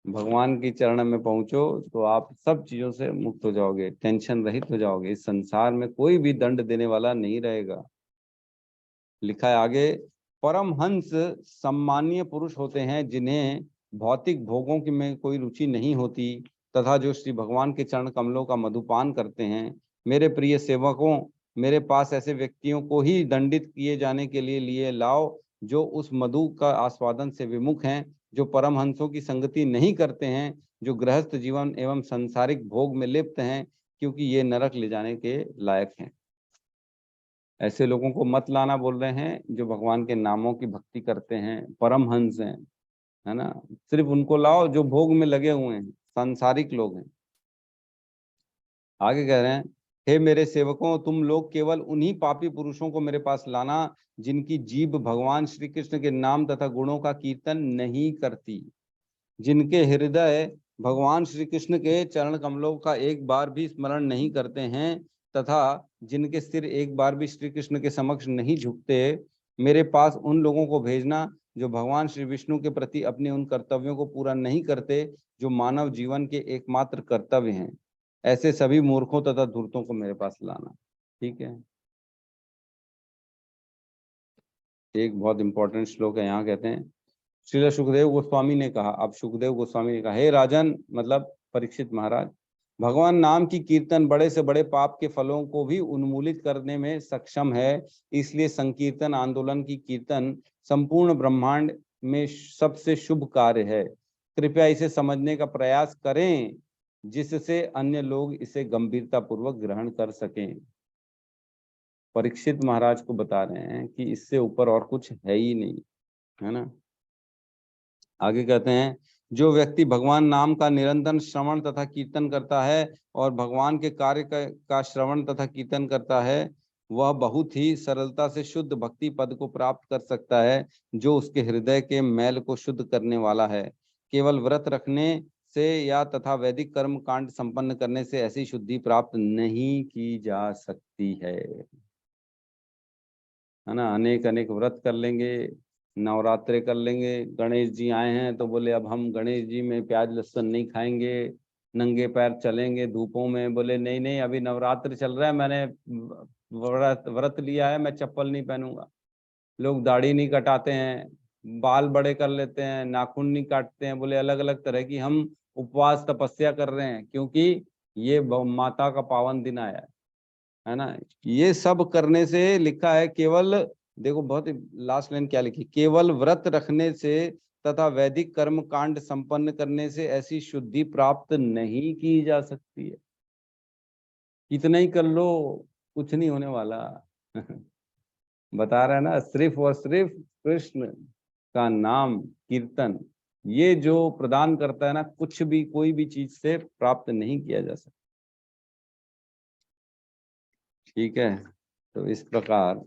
भगवान की चरण में पहुंचो तो आप सब चीजों से मुक्त हो जाओगे, टेंशन रहित हो जाओगे। इस संसार में कोई भी दंड देने वाला नहीं रहेगा। लिखा है आगे, परमहंस सम्मानीय पुरुष होते हैं जिन्हें भौतिक भोगों की में कोई रुचि नहीं होती तथा जो श्री भगवान के चरण कमलों का मधुपान करते हैं। मेरे प्रिय सेवकों, मेरे पास ऐसे व्यक्तियों को ही दंडित किए जाने के लिए लाओ जो उस मधु का आस्वादन से विमुख हैं, जो परमहंसों की संगति नहीं करते हैं, जो गृहस्थ जीवन एवं सांसारिक भोग में लिप्त हैं, क्योंकि ये नरक ले जाने के लायक हैं। ऐसे लोगों को मत लाना बोल रहे हैं जो भगवान के नामों की भक्ति करते हैं, परमहंस हैं, है ना। सिर्फ उनको लाओ जो भोग में लगे हुए हैं, सांसारिक लोग हैं। आगे कह रहे हैं, हे मेरे सेवकों, तुम लोग केवल उन्हीं पापी पुरुषों को मेरे पास लाना जिनकी जीभ भगवान श्री कृष्ण के नाम तथा गुणों का कीर्तन नहीं करती, जिनके हृदय भगवान श्री कृष्ण के चरण कमलों का एक बार भी स्मरण नहीं करते हैं तथा जिनके सिर एक बार भी श्री कृष्ण के समक्ष नहीं झुकते। मेरे पास उन लोगों को भेजना जो भगवान श्री विष्णु के प्रति अपने उन कर्तव्यों को पूरा नहीं करते जो मानव जीवन के एकमात्र कर्तव्य हैं। ऐसे सभी मूर्खों तथा धूर्तों को मेरे पास लाना। ठीक है, एक बहुत इंपॉर्टेंट श्लोक है, यहाँ कहते हैं, श्रील सुखदेव गोस्वामी ने कहा, अब सुखदेव गोस्वामी ने कहा, हे राजन, मतलब परीक्षित महाराज, भगवान नाम की कीर्तन बड़े से बड़े पाप के फलों को भी उन्मूलित करने में सक्षम है। इसलिए संकीर्तन आंदोलन की कीर्तन संपूर्ण ब्रह्मांड में सबसे शुभ कार्य है। कृपया इसे समझने का प्रयास करें जिससे अन्य लोग इसे गंभीरता पूर्वक ग्रहण कर सकें। परीक्षित महाराज को बता रहे हैं कि इससे ऊपर और कुछ है ही नहीं, है ना। आगे कहते हैं, जो व्यक्ति भगवान नाम का निरंतर श्रवण तथा कीर्तन करता है और भगवान के कार्य का श्रवण तथा कीर्तन करता है, वह बहुत ही सरलता से शुद्ध भक्ति पद को प्राप्त कर सकता है जो उसके हृदय के मैल को शुद्ध करने वाला है। केवल व्रत रखने से या तथा वैदिक कर्म कांड संपन्न करने से ऐसी शुद्धि प्राप्त नहीं की जा सकती है ना। अनेक अनेक व्रत कर लेंगे, नवरात्रे कर लेंगे, गणेश जी आए हैं तो बोले अब हम गणेश जी में प्याज लहसुन नहीं खाएंगे, नंगे पैर चलेंगे धूपों में, बोले नहीं नहीं अभी नवरात्र चल रहा है, मैंने व्रत लिया है, मैं चप्पल नहीं पहनूंगा। लोग दाढ़ी नहीं कटाते हैं, बाल बड़े कर लेते हैं, नाखून नहीं काटते हैं, बोले अलग अलग तरह की हम उपवास तपस्या कर रहे हैं क्योंकि ये माता का पावन दिन आया है ना। ये सब करने से लिखा है, केवल देखो बहुत लास्ट लाइन क्या लिखी, केवल व्रत रखने से तथा वैदिक कर्म कांड संपन्न करने से ऐसी शुद्धि प्राप्त नहीं की जा सकती है। कितना ही कर लो, कुछ नहीं होने वाला। बता रहा है ना, सिर्फ और सिर्फ कृष्ण का नाम कीर्तन, ये जो प्रदान करता है ना, कुछ भी कोई भी चीज से प्राप्त नहीं किया जा सकता। ठीक है, तो इस प्रकार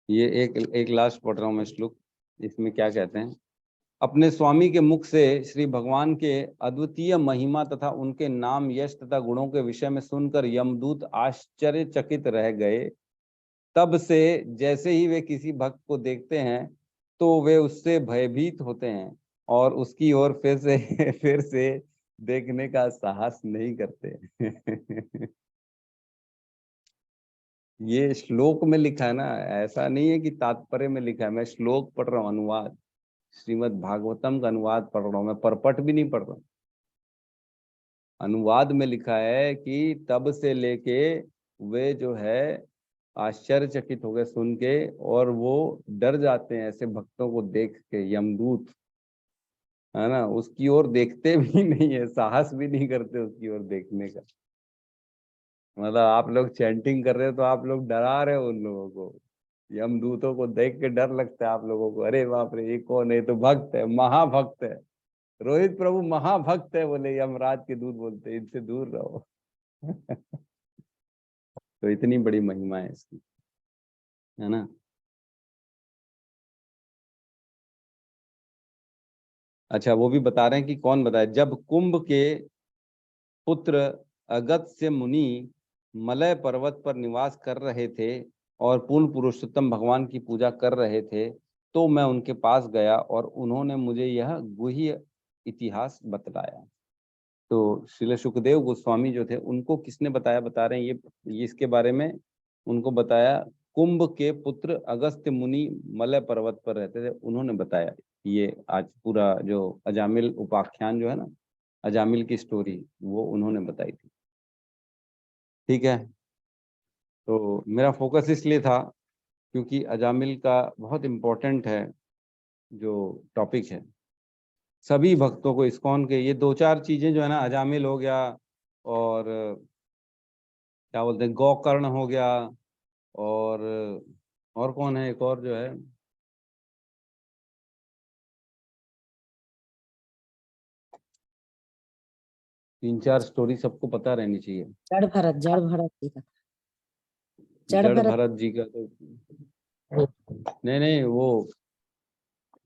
ये एक लास्ट पढ़ रहा हूं मैं श्लोक। इसमें क्या कहते हैं, अपने स्वामी के मुख से श्री भगवान के अद्वितीय महिमा तथा उनके नाम, यश तथा गुणों के विषय में सुनकर यमदूत आश्चर्यचकित रह गए। तब से जैसे ही वे किसी भक्त को देखते हैं तो वे उससे भयभीत होते हैं और उसकी ओर फिर से फिर से देखने का साहस नहीं करते। ये श्लोक में लिखा है ना, ऐसा नहीं है कि तात्पर्य में लिखा है। मैं श्लोक पढ़ रहा हूँ, अनुवाद, श्रीमद् भागवतम का अनुवाद पढ़ रहा हूँ मैं, परपट भी नहीं पढ़ रहा हूँ। अनुवाद में लिखा है कि तब से लेके वे जो है आश्चर्यचकित हो गए सुन के, और वो डर जाते हैं ऐसे भक्तों को देख के। यमदूत है ना, उसकी ओर देखते भी नहीं है, साहस भी नहीं करते उसकी ओर देखने का। मतलब आप लोग चैंटिंग कर रहे हो तो आप लोग डरा रहे हो उन लोगों को। यमदूतों को देख के डर लगता है आप लोगों को, अरे बाप रे, ये कौन है, ये तो भक्त है, महाभक्त है, रोहित प्रभु महाभक्त है, बोले यमराज के दूत बोलते, इनसे दूर रहो। तो इतनी बड़ी महिमा है इसकी, है ना। अच्छा, वो भी बता रहे हैं कि कौन बताया, जब कुंभ के पुत्र अगस्त्य मुनि मलय पर्वत पर निवास कर रहे थे और पूर्ण पुरुषोत्तम भगवान की पूजा कर रहे थे, तो मैं उनके पास गया और उन्होंने मुझे यह गुह्य इतिहास बतलाया। तो श्रील सुखदेव गोस्वामी जो थे, उनको किसने बताया, बता रहे हैं ये इसके बारे में उनको बताया, कुंभ के पुत्र अगस्त्य मुनि मलय पर्वत पर रहते थे, उन्होंने बताया। ये आज पूरा जो अजामिल उपाख्यान जो है ना, अजामिल की स्टोरी, वो उन्होंने बताई थी। ठीक है, तो मेरा फोकस इसलिए था क्योंकि अजामिल का बहुत इम्पोर्टेंट है जो टॉपिक है। सभी भक्तों को इस्कॉन के ये दो चार चीजें जो है ना, अजामिल हो गया और क्या बोलते हैं गोकर्ण हो गया, और कौन है एक और जो है, तीन चार स्टोरी सबको पता रहनी चाहिए। जड़ भरत जी का, जड़ भरत जी का तो नहीं, वो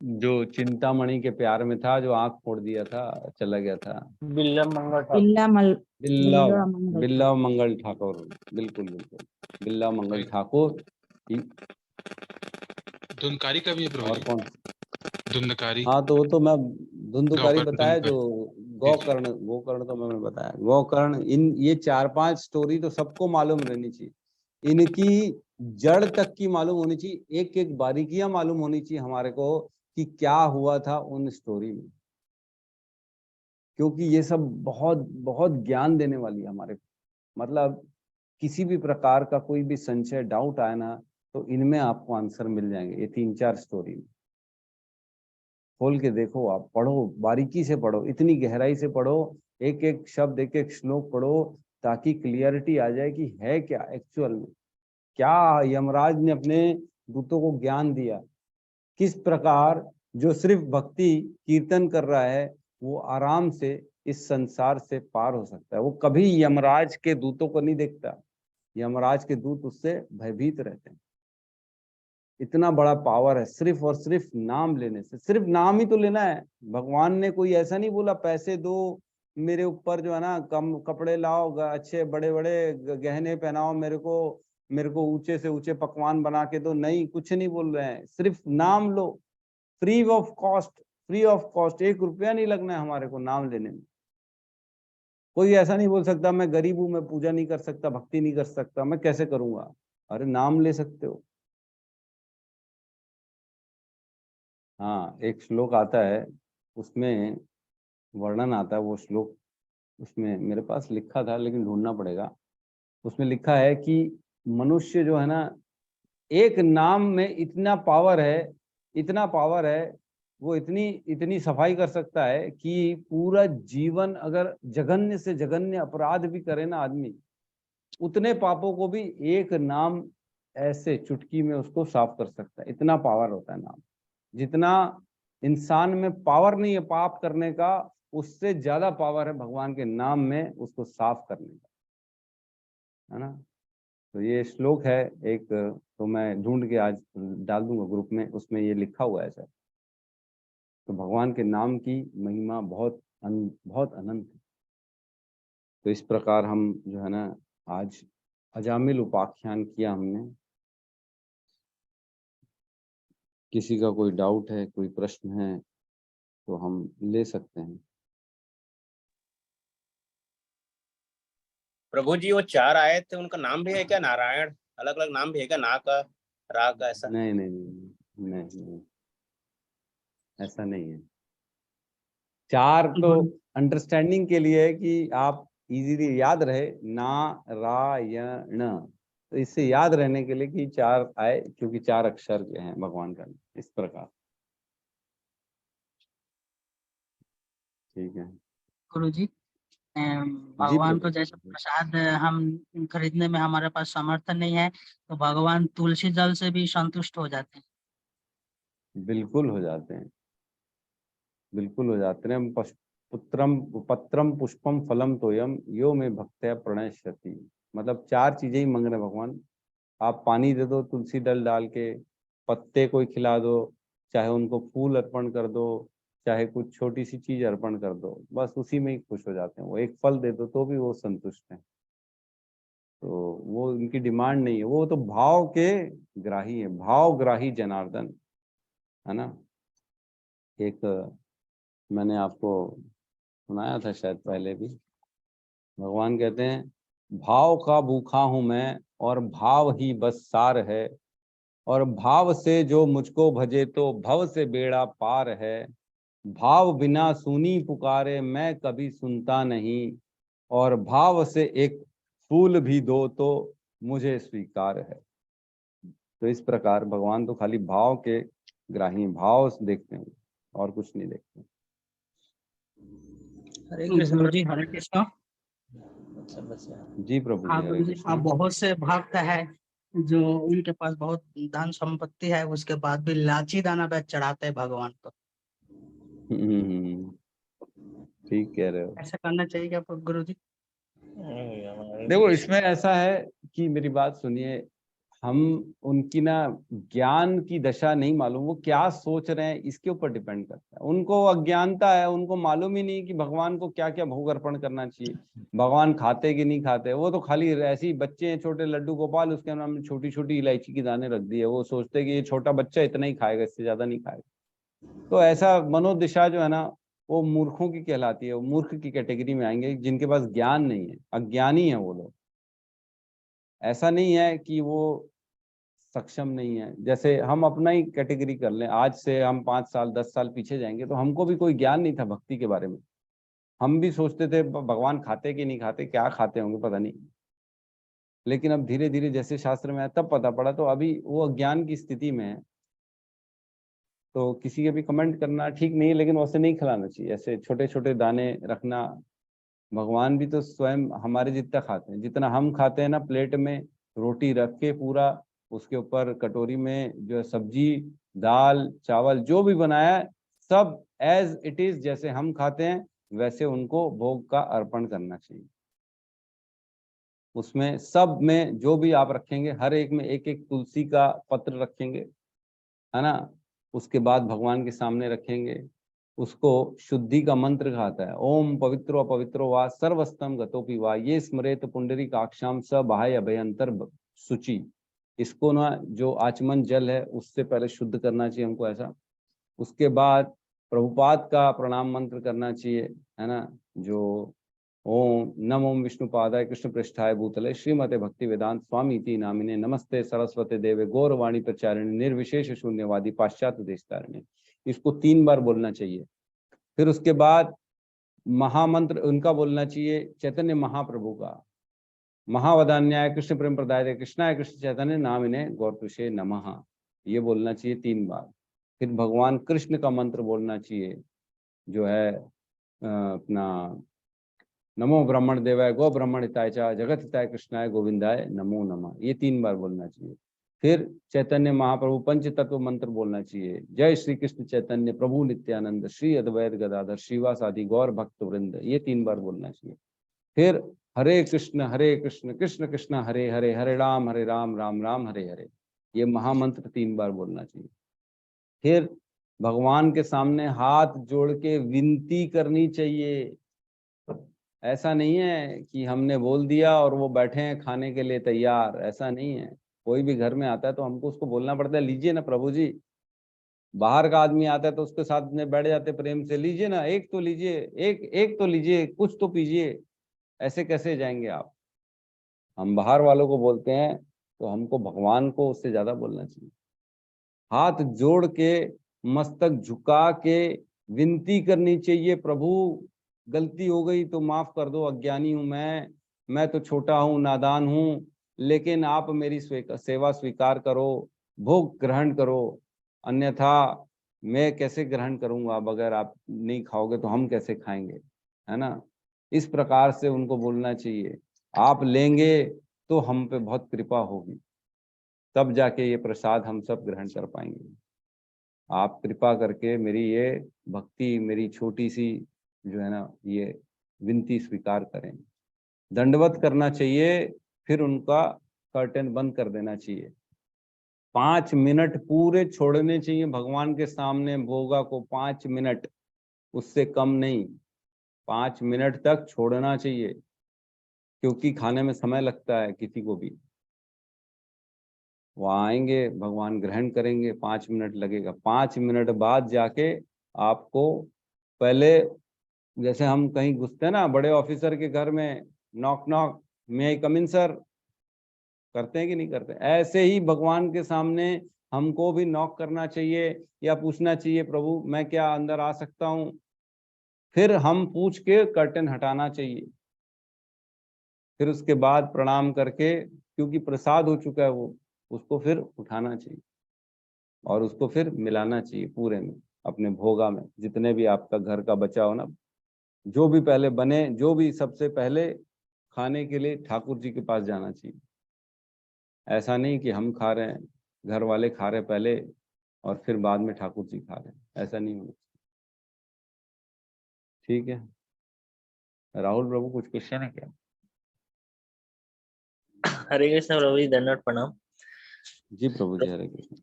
जो चिंतामणि के प्यार में था, जो आंख फोड़ दिया था, चला गया था, बिल्ला मंगल ठाकुर। बिल्ला मंगल बिल्ला मंगल ठाकुर, बिल्कुल बिल्कुल, बिल्ला मंगल ठाकुर। धुंधकारी का भी है प्रभु और जी, कौन, धुंधकारी, हाँ तो वो तो मैं धुंधुकारी गौकर्ण बताया, जो धुंधकारी। गोकर्ण, गोकर्ण तो मैंने बताया, गोकर्ण। इन ये चार पांच स्टोरी तो सबको मालूम रहनी चाहिए, इनकी जड़ तक की मालूम होनी चाहिए, एक एक बारीकियां मालूम होनी चाहिए हमारे को कि क्या हुआ था उन स्टोरी में, क्योंकि ये सब बहुत बहुत ज्ञान देने वाली है हमारे को। मतलब किसी भी प्रकार का कोई भी संशय, डाउट आए ना, तो इनमें आपको आंसर मिल जाएंगे, ये तीन चार स्टोरी में। खोल के देखो, आप पढ़ो, बारीकी से पढ़ो, इतनी गहराई से पढ़ो, एक एक शब्द, एक एक श्लोक पढ़ो, ताकि क्लियरिटी आ जाए कि है क्या एक्चुअल में, क्या यमराज ने अपने दूतों को ज्ञान दिया, किस प्रकार जो सिर्फ भक्ति कीर्तन कर रहा है वो आराम से इस संसार से पार हो सकता है। वो कभी यमराज के दूतों को नहीं देखता, यमराज के दूत उससे भयभीत रहते हैं। इतना बड़ा पावर है सिर्फ और सिर्फ नाम लेने से। सिर्फ नाम ही तो लेना है, भगवान ने कोई ऐसा नहीं बोला पैसे दो मेरे ऊपर, जो है ना कम कपड़े लाओ, अच्छे बड़े बड़े गहने पहनाओ मेरे को ऊंचे से ऊंचे पकवान बना के दो, नहीं, कुछ नहीं बोल रहे हैं। सिर्फ नाम लो, free of cost, free of cost, 1 रुपया नहीं लगना है हमारे को नाम लेने में। कोई ऐसा नहीं बोल सकता मैं गरीब हूं, मैं पूजा नहीं कर सकता, भक्ति नहीं कर सकता, मैं कैसे करूंगा। अरे नाम ले सकते हो। हाँ, एक श्लोक आता है, उसमें वर्णन आता है, वो श्लोक उसमें मेरे पास लिखा था लेकिन ढूंढना पड़ेगा। उसमें लिखा है कि मनुष्य जो है ना, एक नाम में इतना पावर है, इतना पावर है, वो इतनी इतनी सफाई कर सकता है कि पूरा जीवन अगर जघन्य से जघन्य अपराध भी करे ना आदमी, उतने पापों को भी एक नाम ऐसे चुटकी में उसको साफ कर सकता है। इतना पावर होता है नाम। जितना इंसान में पावर नहीं है पाप करने का, उससे ज्यादा पावर है भगवान के नाम में उसको साफ करने का, है ना। तो ये श्लोक है एक, तो मैं ढूंढ के आज डाल दूंगा ग्रुप में, उसमें ये लिखा हुआ है सर। तो भगवान के नाम की महिमा बहुत बहुत अनंत है। तो इस प्रकार हम जो है ना आज अजामिल उपाख्यान किया हमने। किसी का कोई डाउट है, कोई प्रश्न है तो हम ले सकते हैं। प्रभु जी वो 4 आए थे, उनका नाम भी है क्या? नारायण अलग अलग नाम भी है क्या? ना का, रा का, ऐसा? नहीं नहीं नहीं नहीं, नहीं ऐसा नहीं है। 4 तो अंडरस्टैंडिंग के लिए है कि आप इजीली याद रहे, नारायण, तो इससे याद रहने के लिए कि 4 आए, क्योंकि 4 अक्षर के हैं भगवान का, इस प्रकार। ठीक है गुरु जी, जी भगवान प्रभु। को जैसे प्रसाद हम खरीदने में हमारे पास सामर्थ्य नहीं है, तो भगवान तुलसी जल से भी संतुष्ट हो जाते हैं। बिल्कुल हो जाते हैं, बिल्कुल हो जाते हैं। पुत्रम पत्रम पुष्पम फलम तोयम यो में भक्त्या प्रणश्यति। मतलब 4 चीजें ही मांग रहे हैं भगवान। आप पानी दे दो तुलसी दल डाल के, पत्ते कोई खिला दो, चाहे उनको फूल अर्पण कर दो, चाहे कुछ छोटी सी चीज अर्पण कर दो, बस उसी में ही खुश हो जाते हैं। वो एक फल दे दो तो भी वो संतुष्ट है। तो वो उनकी डिमांड नहीं है, वो तो भाव के ग्राही है, भावग्राही जनार्दन, है ना। एक मैंने आपको सुनाया था शायद पहले भी। भगवान कहते हैं भाव का भूखा हूं मैं और भाव ही बस सार है, और भाव से जो मुझको भजे तो भव से बेड़ा पार है। भाव बिना सुनी पुकारे मैं कभी सुनता नहीं, और भाव से एक फूल भी दो तो मुझे स्वीकार है। तो इस प्रकार भगवान तो खाली भाव के ग्राही, भाव देखते हैं और कुछ नहीं देखते। हरे गुरु जी, हरे कृष्ण। जी प्रभु जी, हाँ हरे गुरु जी, कृष्णा। बहुत से भक्त है जो उनके पास बहुत धन संपत्ति है, उसके बाद भी लाची दाना बेच चढ़ाते हैं भगवान को। ठीक कह रहे हो। ऐसा करना चाहिए क्या गुरु जी? देखो इसमें ऐसा है कि मेरी बात सुनिए, हम उनकी ना ज्ञान की दशा नहीं मालूम, वो क्या सोच रहे हैं इसके ऊपर डिपेंड करता है। उनको अज्ञानता है, उनको मालूम ही नहीं कि भगवान को क्या क्या भोग अर्पण करना चाहिए, भगवान खाते कि नहीं खाते। वो तो खाली ऐसे ही बच्चे हैं, छोटे लड्डू गोपाल, उसके नाम में छोटी छोटी इलायची की दाने रख दिए। वो सोचते हैं कि ये छोटा बच्चा इतना ही खाएगा, इससे ज्यादा नहीं खाएगा। तो ऐसा मनोदिशा जो है ना, वो मूर्खों की कहलाती है। वो मूर्ख की कैटेगरी में आएंगे जिनके पास ज्ञान नहीं है, अज्ञानी है वो लोग। ऐसा नहीं है कि वो सक्षम नहीं है। जैसे हम अपना ही कैटेगरी कर लें, आज से हम 5 साल 10 साल पीछे जाएंगे तो हमको भी कोई ज्ञान नहीं था भक्ति के बारे में। हम भी सोचते थे भगवान खाते कि नहीं खाते, क्या खाते होंगे पता नहीं। लेकिन अब धीरे धीरे जैसे शास्त्र में आया तब पता पड़ा, तो अभी वो अज्ञान की स्थिति में है। तो किसी के भी कमेंट करना ठीक नहीं है, लेकिन वैसे नहीं खिलाना चाहिए, ऐसे छोटे छोटे दाने रखना। भगवान भी तो स्वयं हमारे जितना खाते हैं, जितना हम खाते हैं ना। प्लेट में रोटी रख के पूरा, उसके ऊपर कटोरी में जो है सब्जी दाल चावल जो भी बनाया है, सब एज इट इज जैसे हम खाते हैं वैसे उनको भोग का अर्पण करना चाहिए। उसमें सब में जो भी आप रखेंगे, हर एक में एक एक तुलसी का पत्र रखेंगे, है ना। उसके बाद भगवान के सामने रखेंगे। उसको शुद्धि का मंत्र खाता है, ओम पवित्रो अपवित्रो वा सर्वस्तम गतोपि वा ये स्मरेत पुंडरी काक्षाम स बाह्य अभयंतर शुचि। इसको ना जो आचमन जल है उससे पहले शुद्ध करना चाहिए हमको, ऐसा। उसके बाद प्रभुपाद का प्रणाम मंत्र करना चाहिए, है ना। जो ओम नमो विष्णुपादाय कृष्ण पृष्ठाय भूतले श्रीमते भक्ति वेदांत स्वामी इति नामिने नमस्ते सरस्वती देवे गौरवाणी प्रचारिणे निर्विशेष शून्यवादी पाश्चात्य देशतारिणे। इसको 3 बार बोलना चाहिए। फिर उसके बाद महामंत्र उनका बोलना चाहिए, चैतन्य महाप्रभु का महावदान्याय कृष्ण प्रेम प्रदाय कृष्णाय कृष्ण चैतन्य नामिने गौरतुषे नमः, ये बोलना चाहिए 3 बार। फिर भगवान कृष्ण का मंत्र बोलना चाहिए जो है अपना नमो ब्राह्मण देवाय गो ब्राह्मण हिताय च जगत हिताय कृष्णाय गोविंदाय नमो नमः, ये 3 बार बोलना चाहिए। फिर चैतन्य महाप्रभु पंच तत्व मंत्र बोलना चाहिए, जय श्री कृष्ण चैतन्य प्रभु नित्यानंद श्री अद्वैत गदाधर श्रीवास आदि गौर भक्त वृंद, ये 3 बार बोलना चाहिए। फिर हरे कृष्ण कृष्ण कृष्ण हरे हरे, हरे राम राम राम हरे हरे, ये महामंत्र 3 बार बोलना चाहिए। फिर भगवान के सामने हाथ जोड़ के विनती करनी चाहिए। ऐसा नहीं है कि हमने बोल दिया और वो बैठे हैं खाने के लिए तैयार, ऐसा नहीं है। कोई भी घर में आता है तो हमको उसको बोलना पड़ता है, लीजिए ना प्रभु जी। बाहर का आदमी आता है तो उसके साथ में बैठ जाते प्रेम से, लीजिए ना, एक तो लीजिए, एक तो लीजिए, कुछ तो पीजिए। ऐसे कैसे जाएंगे आप? हम बाहर वालों को बोलते हैं तो हमको भगवान को उससे ज्यादा बोलना चाहिए। हाथ जोड़ के मस्तक झुका के विनती करनी चाहिए, प्रभु गलती हो गई तो माफ कर दो, अज्ञानी हूं मैं तो छोटा हूं, नादान हूं, लेकिन आप मेरी सेवा स्वीकार करो, भोग ग्रहण करो, अन्यथा मैं कैसे ग्रहण करूंगा? अगर आप नहीं खाओगे तो हम कैसे खाएंगे, है ना? इस प्रकार से उनको बोलना चाहिए। आप लेंगे तो हम पे बहुत कृपा होगी, तब जाके ये प्रसाद हम सब ग्रहण कर पाएंगे। आप कृपा करके मेरी ये भक्ति, मेरी छोटी सी जो है ना ये विनती स्वीकार करें। दंडवत करना चाहिए, फिर उनका कर्टन बंद कर देना चाहिए। 5 मिनट पूरे छोड़ने चाहिए भगवान के सामने भोगा को, 5 मिनट, उससे कम नहीं, 5 मिनट तक छोड़ना चाहिए, क्योंकि खाने में समय लगता है किसी को भी। वहाँ आएंगे, भगवान ग्रहण करेंगे, 5 मिनट लगेगा। 5 मिनट बाद जाके आपको, पहले जैसे हम कहीं घुसते हैं ना बड़े ऑफिसर के घर में, नॉक नॉक, मे आई कम इन सर, करते हैं कि नहीं करते? ऐसे ही भगवान के सामने हमको भी नॉक करना चाहिए या पूछना चाहिए, प्रभु मैं क्या अंदर आ सकता हूँ? फिर हम पूछ के कर्टन हटाना चाहिए। फिर उसके बाद प्रणाम करके, क्योंकि प्रसाद हो चुका है वो, उसको फिर उठाना चाहिए और उसको फिर मिलाना चाहिए पूरे में, अपने भोगा में, जितने भी आपका घर का बचा हो ना, जो भी पहले बने, जो भी सबसे पहले खाने के लिए ठाकुर जी के पास जाना चाहिए। ऐसा नहीं कि हम खा रहे हैं, घर वाले खा रहे पहले और फिर बाद में ठाकुर जी खा रहे हैं, ऐसा नहीं होना चाहिए। ठीक है राहुल प्रभु, कुछ क्वेश्चन है क्या? हरे कृष्ण प्रभु जी, दंडवत प्रणाम। जी प्रभु जी, हरे कृष्ण।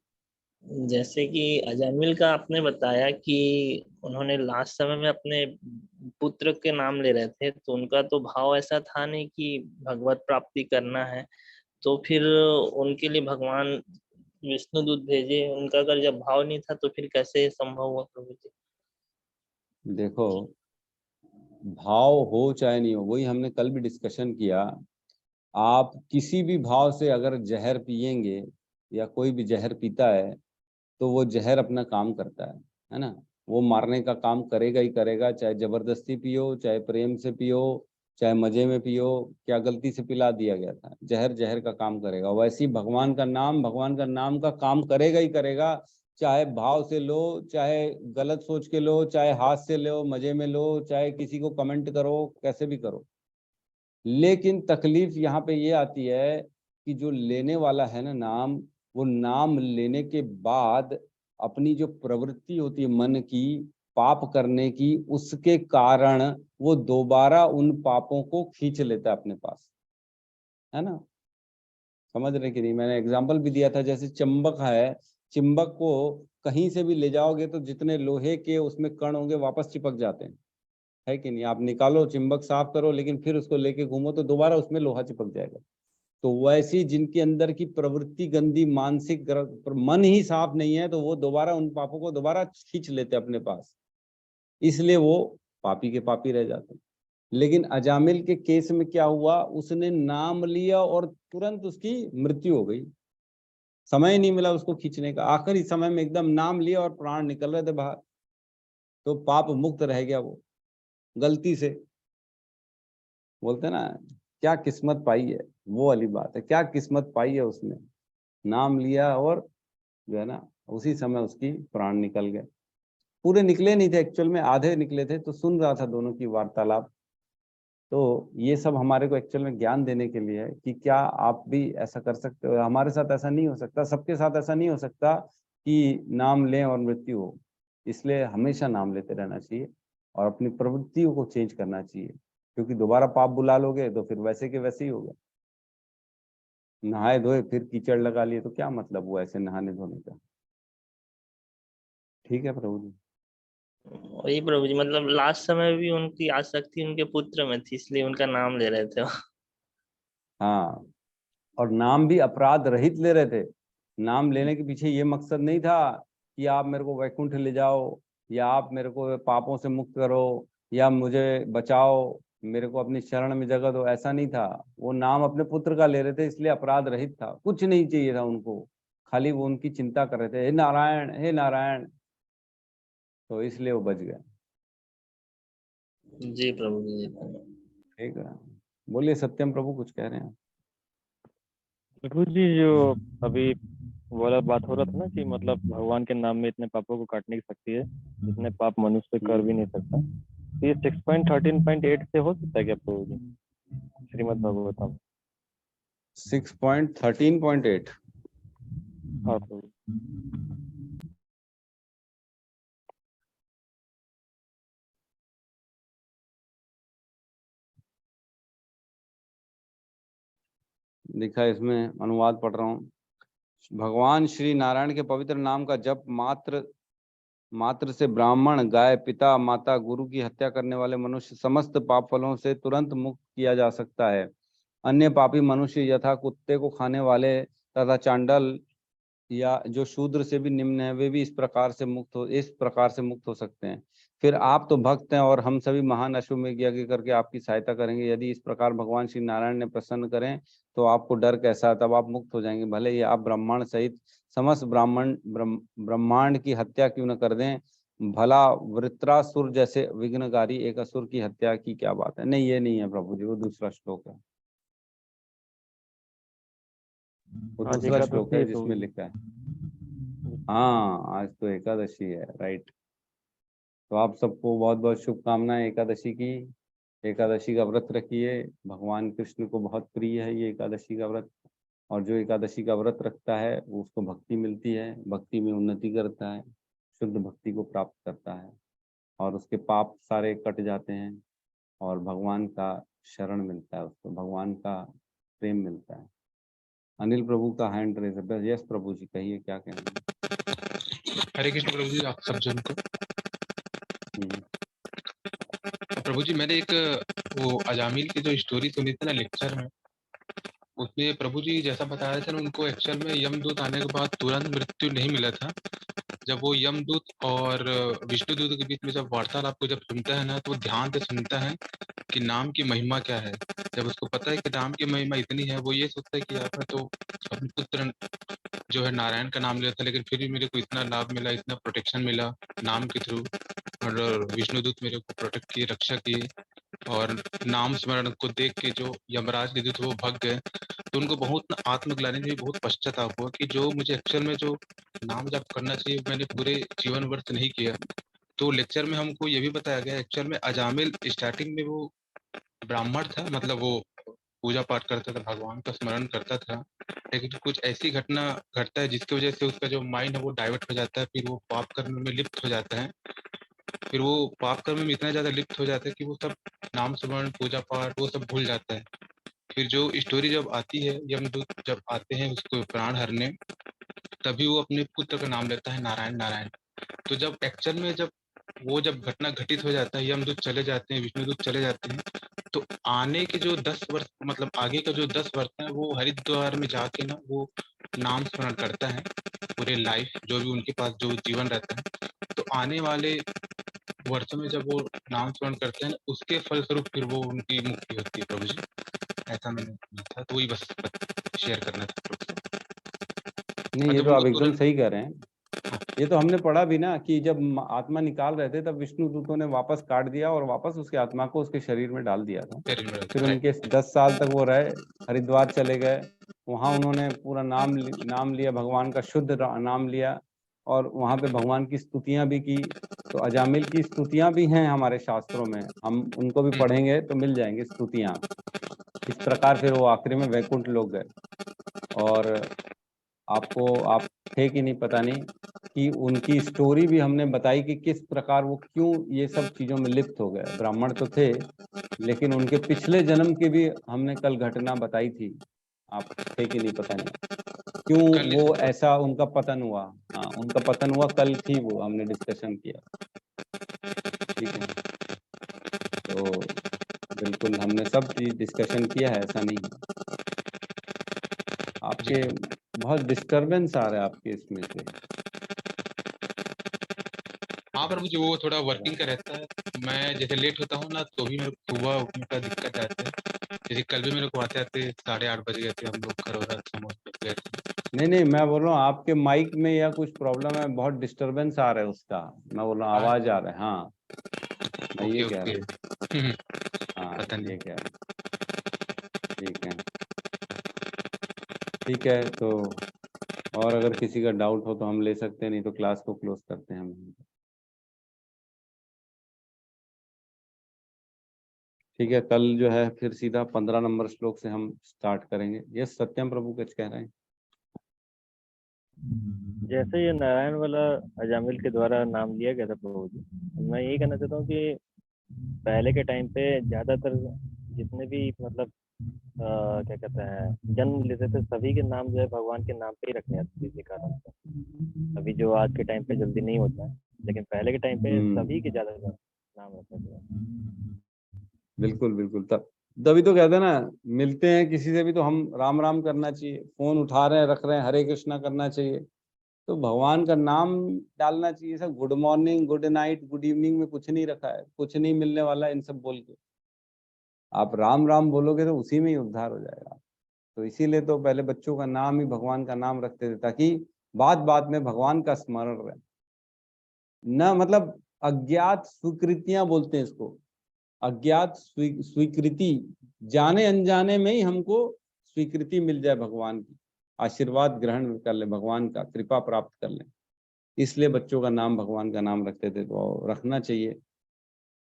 जैसे कि अजामिल का आपने बताया कि उन्होंने लास्ट समय में अपने पुत्र के नाम ले रहे थे, तो उनका तो भाव ऐसा था नहीं कि भगवत प्राप्ति करना है, तो फिर उनके लिए भगवान विष्णु दूत भेजे। उनका अगर जब भाव नहीं था तो फिर कैसे संभव हुआ प्रभु जी? देखो, भाव हो चाहे नहीं हो, वही हमने कल भी डिस्कशन किया। आप किसी भी भाव से अगर जहर पिएंगे या कोई भी जहर पीता है तो वो जहर अपना काम करता है ना? वो मारने का काम करेगा ही करेगा, चाहे जबरदस्ती पियो, चाहे प्रेम से पियो, चाहे मजे में पियो। क्या गलती से पिला दिया गया था? जहर जहर का काम करेगा। वैसे ही भगवान का नाम का काम करेगा ही करेगा, चाहे भाव से लो, चाहे गलत सोच के लो, चाहे हाथ से लो, मजे में लो, चाहे किसी को कमेंट करो, कैसे भी करो। लेकिन तकलीफ यहाँ पे ये आती है कि जो लेने वाला है ना नाम, वो नाम लेने के बाद अपनी जो प्रवृत्ति होती है मन की, पाप करने की, उसके कारण वो दोबारा उन पापों को खींच लेता है अपने पास, है ना? समझ रहे कि नहीं? मैंने एग्जाम्पल भी दिया था, जैसे चुंबक है, चुंबक को कहीं से भी ले जाओगे तो जितने लोहे के उसमें कण होंगे वापस चिपक जाते हैं, है कि नहीं? आप निकालो चुंबक, साफ करो, लेकिन फिर उसको लेके घूमो तो दोबारा उसमें लोहा चिपक जाएगा। तो वैसी जिनके अंदर की प्रवृत्ति गंदी, मानसिक पर मन ही साफ नहीं है, तो वो दोबारा उन पापों को दोबारा खींच लेते अपने पास, इसलिए वो पापी के पापी रह जाते हैं। लेकिन अजामिल के केस में क्या हुआ, उसने नाम लिया और तुरंत उसकी मृत्यु हो गई। समय नहीं मिला उसको खींचने का, आखिरी समय में एकदम नाम लिया और प्राण निकल रहे थे बाहर, तो पाप मुक्त रह गया वो, गलती से। बोलते ना क्या किस्मत पाई है, वो वाली बात है, क्या किस्मत पाई है उसने, नाम लिया और जो है ना उसी समय उसकी प्राण निकल गए। पूरे निकले नहीं थे एक्चुअल में, आधे निकले थे, तो सुन रहा था दोनों की वार्तालाप। तो ये सब हमारे को एक्चुअल में ज्ञान देने के लिए है कि क्या आप भी ऐसा कर सकते हो। हमारे साथ ऐसा नहीं हो सकता, सबके साथ ऐसा नहीं हो सकता कि नाम लें और मृत्यु हो। इसलिए हमेशा नाम लेते रहना चाहिए और अपनी प्रवृत्तियों को चेंज करना चाहिए, क्योंकि दोबारा पाप बुला लोगे तो फिर वैसे के वैसे ही होगा। नहाए धोए फिर कीचड़ लगा लिए तो क्या मतलब हुआ ऐसे नहाने धोने का। ठीक है प्रभु जी। वही प्रभु जी, मतलब लास्ट समय भी उनकी आसक्ति उनके पुत्र में थी, इसलिए उनका नाम ले रहे थे वो। हाँ, और नाम भी अपराध रहित ले रहे थे। नाम लेने के पीछे ये मकसद नहीं था कि आप मेरे को वैकुंठ ले जाओ, या आप मेरे को पापों से मुक्त करो, या मुझे बचाओ, मेरे को अपनी शरण में जगह दो, ऐसा नहीं था। वो नाम अपने पुत्र का ले रहे थे, इसलिए अपराध रहित था, कुछ नहीं चाहिए था उनको, खाली वो उनकी चिंता कर रहे थे, हे नारायण हे नारायण, तो इसलिए वो बच गए। जी प्रभु जी। ठीक है, बोलिए सत्यम प्रभु, कुछ कह रहे हैं। प्रभु जी, जो अभी वाला बात हो रहा था ना कि मतलब भगवान के नाम में इतने पापों को काटने की शक्ति है जितने पाप मनुष्य कर भी नहीं सकता। तो ये 6.13.8 से हो सकता है क्या प्रभु जी, श्रीमद् भागवतम? 6.13.8। हाँ प्रभु। लिखा है इसमें, अनुवाद पढ़ रहा हूँ। भगवान श्री नारायण के पवित्र नाम का जप मात्र से ब्राह्मण, गाय, पिता, माता, गुरु की हत्या करने वाले मनुष्य समस्त पाप फलों से तुरंत मुक्त किया जा सकता है। अन्य पापी मनुष्य यथा कुत्ते को खाने वाले तथा चांडाल या जो शूद्र से भी निम्न है, वे भी इस प्रकार से मुक्त हो सकते हैं। फिर आप तो भक्त हैं और हम सभी महान अश्वमेध यज्ञ करके आपकी सहायता करेंगे। यदि इस प्रकार भगवान श्री नारायण ने प्रसन्न करें तो आपको डर कैसा, तब आप मुक्त हो जाएंगे। भले ही आप ब्रह्मांड सहित समस्त ब्रह्मांड की हत्या क्यों न कर दें, भला वृत्रासुर जैसे विघ्नकारी एक असुर की हत्या की क्या बात है। नहीं, ये नहीं है प्रभु जी, वो दूसरा श्लोक है, वो आज दूसरा श्लोक है एकादशी है प्रभु जिसमें जी। लिखा है। हाँ, आज तो एकादशी है, राइट। तो आप सबको बहुत बहुत शुभकामनाएं एकादशी की। एकादशी का व्रत रखिए, भगवान कृष्ण को बहुत प्रिय है ये एकादशी का व्रत। और जो एकादशी का व्रत रखता है वो उसको भक्ति मिलती है, भक्ति में उन्नति करता है, शुद्ध भक्ति को प्राप्त करता है, और उसके पाप सारे कट जाते हैं, और भगवान का शरण मिलता है उसको, भगवान का प्रेम मिलता है। अनिल प्रभु का हैंड रेज है। यस प्रभु जी, कहिए क्या कहना हरे कृष्ण प्रभु जी, आप सब जन को। है। प्रभु जी, मैंने एक वो अजामिल की जो स्टोरी सुनी थी ना लेक्चर में, उसमें प्रभु जी जैसा बता रहे थे ना, उनको एक्चुअल में यमदूत आने के बाद तुरंत मृत्यु नहीं मिला था। जब वो यमदूत और विष्णुदूत के बीच में जब वार्तालाप को जब सुनता है ना, तो वो ध्यान से सुनता है कि नाम की महिमा क्या है। जब उसको पता है कि नाम की महिमा इतनी है, वो ये सोचता है कि आपने तो अपने पुत्र जो है नारायण का नाम लिया था, लेकिन फिर भी मेरे को इतना लाभ मिला, इतना प्रोटेक्शन मिला नाम के थ्रू, और विष्णुदूत मेरे को प्रोटेक्ट किए, रक्षा किए, और नाम स्मरण को देख के जो यमराज के दूत वो भाग गए। तो उनको बहुत आत्मग्लानि में बहुत पश्चाताप हुआ कि जो मुझे एक्चुअल में जो नाम जप करना चाहिए मैंने पूरे जीवन वर्ष नहीं किया। तो लेक्चर में हमको ये भी बताया गया एक्चुअल में अजामिल स्टार्टिंग में वो ब्राह्मण था, मतलब वो पूजा पाठ करता था, भगवान का स्मरण करता था, लेकिन कुछ ऐसी घटना घटता है जिसकी वजह से उसका जो माइंड है वो डाइवर्ट हो जाता है, फिर वो पाप कर्म में लिप्त हो जाता है। फिर वो पाप कर्म में इतना ज्यादा लिप्त हो जाता है कि वो सब नाम स्मरण पूजा पाठ वो सब भूल जाता है। फिर जो स्टोरी जब आती है, यमदूत जब आते हैं उसको प्राण हरने, तभी वो अपने पुत्र का नाम लेता है नारायण नारायण। तो जब एक्चुअल में जब घटना घटित हो जाता है, यमदूत चले जाते हैं, विष्णुदूत चले जाते हैं, तो आने के जो 10 वर्ष, मतलब आगे का जो 10 वर्ष है, वो हरिद्वार में जाके ना वो नाम स्मरण करता है पूरे लाइफ, जो भी उनके पास जो जीवन रहता है। तो आने वाले वर्षों में जब वो नाम स्मरण करते हैं, उसके फलस्वरूप फिर वो उनकी मुक्ति होती है प्रभु जी। ऐसा मैंने सुना था, तो वही बस शेयर करना था प्रभु जी। नहीं, और ये जब तो आप उनको एकदम तुरंत सही कह रहे हैं। ये तो हमने पढ़ा भी ना कि जब आत्मा निकाल रहे थे तब विष्णु दूतों ने वापस काट दिया और वापस उसकी आत्मा को उसके शरीर में डाल दिया था। फिर उनके 10 साल तक वो रहे, हरिद्वार चले गए, वहां उन्होंने पूरा नाम लिया, भगवान का शुद्ध नाम लिया और वहां पे भगवान की स्तुतियां भी की। तो अजामिल की स्तुतियां भी हैं हमारे शास्त्रों में, हम उनको भी पढ़ेंगे तो मिल जाएंगे स्तुतियां। इस प्रकार फिर वो आखिरी में वैकुंठ लोग गए। और आप थे कि नहीं पता नहीं कि उनकी स्टोरी भी हमने बताई कि किस प्रकार वो क्यों ये सब चीजों में लिप्त हो गए। ब्राह्मण तो थे लेकिन उनके पिछले जन्म की भी हमने कल घटना बताई थी, आप थे कि नहीं पता नहीं, क्यों वो ऐसा उनका पतन हुआ। हाँ, उनका पतन हुआ, कल थी वो, हमने डिस्कशन किया। ठीक है, तो बिल्कुल हमने सब चीज डिस्कशन किया है, ऐसा नहीं है। आपके बहुत डिस्टरबेंस आ रहा है आपके इसमें से। हाँ प्रभु जी, वो थोड़ा वर्किंग का रहता है। मैं जैसे लेट होता हूँ ना तो भी मेरे को सुबह उठने का दिक्कत आता है। जैसे कल भी मेरे को आते आते 8:30 बज गए थे, हम लोग खरोरा समोस पे गए थे। नहीं, मैं बोल रहा हूँ आपके माइक में या कुछ प्रॉब्लम है, बहुत डिस्टरबेंस आ रहा है उसका। मैं बोल रहा हूँ आवाज आ रहा है। हाँ, मैं ये कह रहा हूँ। हाँ, पता नहीं। ये कह रहा हूँ। ठीक है, ठीक है। तो और अगर किसी का डाउट हो तो हम ले सकते हैं, नहीं तो क्लास को क्लोज करते हैं हम। ठीक है, कल जो है फिर सीधा 15 नंबर श्लोक से हम स्टार्ट करेंगे। ये सत्यम प्रभु कुछ कह रहे हैं। जैसे ये नारायण वाला अजामिल के द्वारा नाम लिया गया था प्रभु जी, मैं यही कहना चाहता हूँ कि पहले के टाइम पे ज्यादातर जितने भी मतलब क्या कहते हैं जन्म लेते थे, सभी के नाम जो है भगवान के नाम पे ही रखने आते थे इसी कारण से। अभी जो आज के टाइम पे जल्दी नहीं होता है, लेकिन पहले के टाइम पे सभी के ज्यादा नाम रखते थे। बिल्कुल बिल्कुल, तभी तो कहते हैं ना, मिलते हैं किसी से भी तो हम राम राम करना चाहिए। फोन उठा रहे हैं, रख रहे हैं, हरे कृष्णा करना चाहिए, तो भगवान का नाम डालना चाहिए। सब good morning, good night, good evening में कुछ नहीं रखा है, कुछ नहीं मिलने वाला इन सब बोल के। आप राम राम बोलोगे तो उसी में ही उद्धार हो जाएगा। तो इसीलिए तो पहले बच्चों का नाम ही भगवान का नाम रखते थे, ताकि बात बात में भगवान का स्मरण रहे न। मतलब अज्ञात स्वीकृतियां बोलते हैं इसको, अज्ञात स्वीकृति, जाने अनजाने में ही हमको स्वीकृति मिल जाए भगवान की, आशीर्वाद ग्रहण कर ले, भगवान का कृपा प्राप्त कर ले। इसलिए बच्चों का नाम भगवान का नाम रखते थे, तो रखना चाहिए।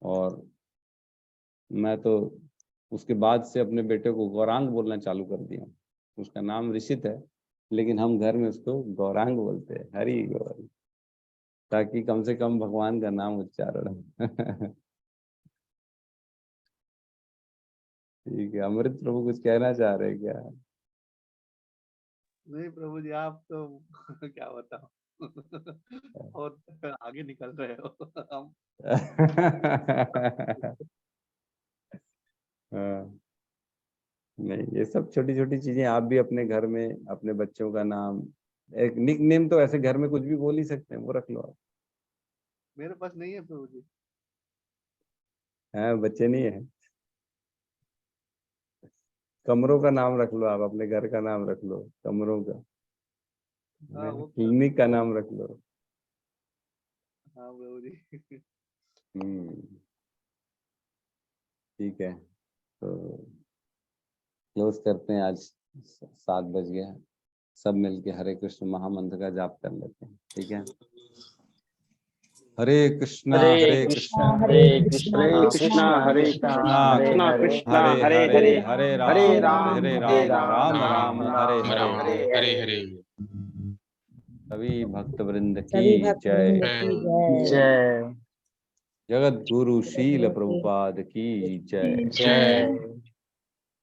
और मैं तो उसके बाद से अपने बेटे को गौरांग बोलना चालू कर दिया। उसका नाम ऋषित है लेकिन हम घर में उसको गौरांग बोलते हैं, हरि गौर, ताकि कम से कम भगवान का नाम उच्चारण हो। ठीक है, अमृत प्रभु कुछ कहना चाह रहे हैं क्या? नहीं प्रभु जी, आप तो क्या बताओ, और आगे निकल रहे हो। हम हाँ, नहीं, ये सब छोटी छोटी चीजें आप भी अपने घर में अपने बच्चों का नाम, एक निक नेम तो ऐसे घर में कुछ भी बोल ही सकते हैं, वो रख लो आप। मेरे पास नहीं है प्रभु जी। हाँ, बच्चे नहीं है, कमरों का नाम रख लो आप, अपने घर का नाम रख लो, कमरों का, हाँ वो क्लिनिक का नाम रख लो। हाँ प्रभु जी। ठीक है, तो क्लोज करते हैं। आज 7 बज गया, सब मिलके हरे कृष्ण महामंत्र का जाप कर लेते हैं। ठीक है, हरे कृष्णा हरे कृष्णा हरे कृष्णा कृष्णा हरे कृष्णा कृष्णा कृष्णा हरे हरे हरे हरे हरे राम हरे हरे राम राम, हरे राम राम हरे राम हरे। हरे हरे। सभी भक्त वृंद सभी की भक्त जय। वृंद की जय। जय जगत गुरु शील प्रभुपाद की जय। जय।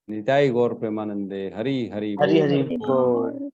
निताई गौर प्रेमानंदे हरि हरि हरि बोल। हरि बोल।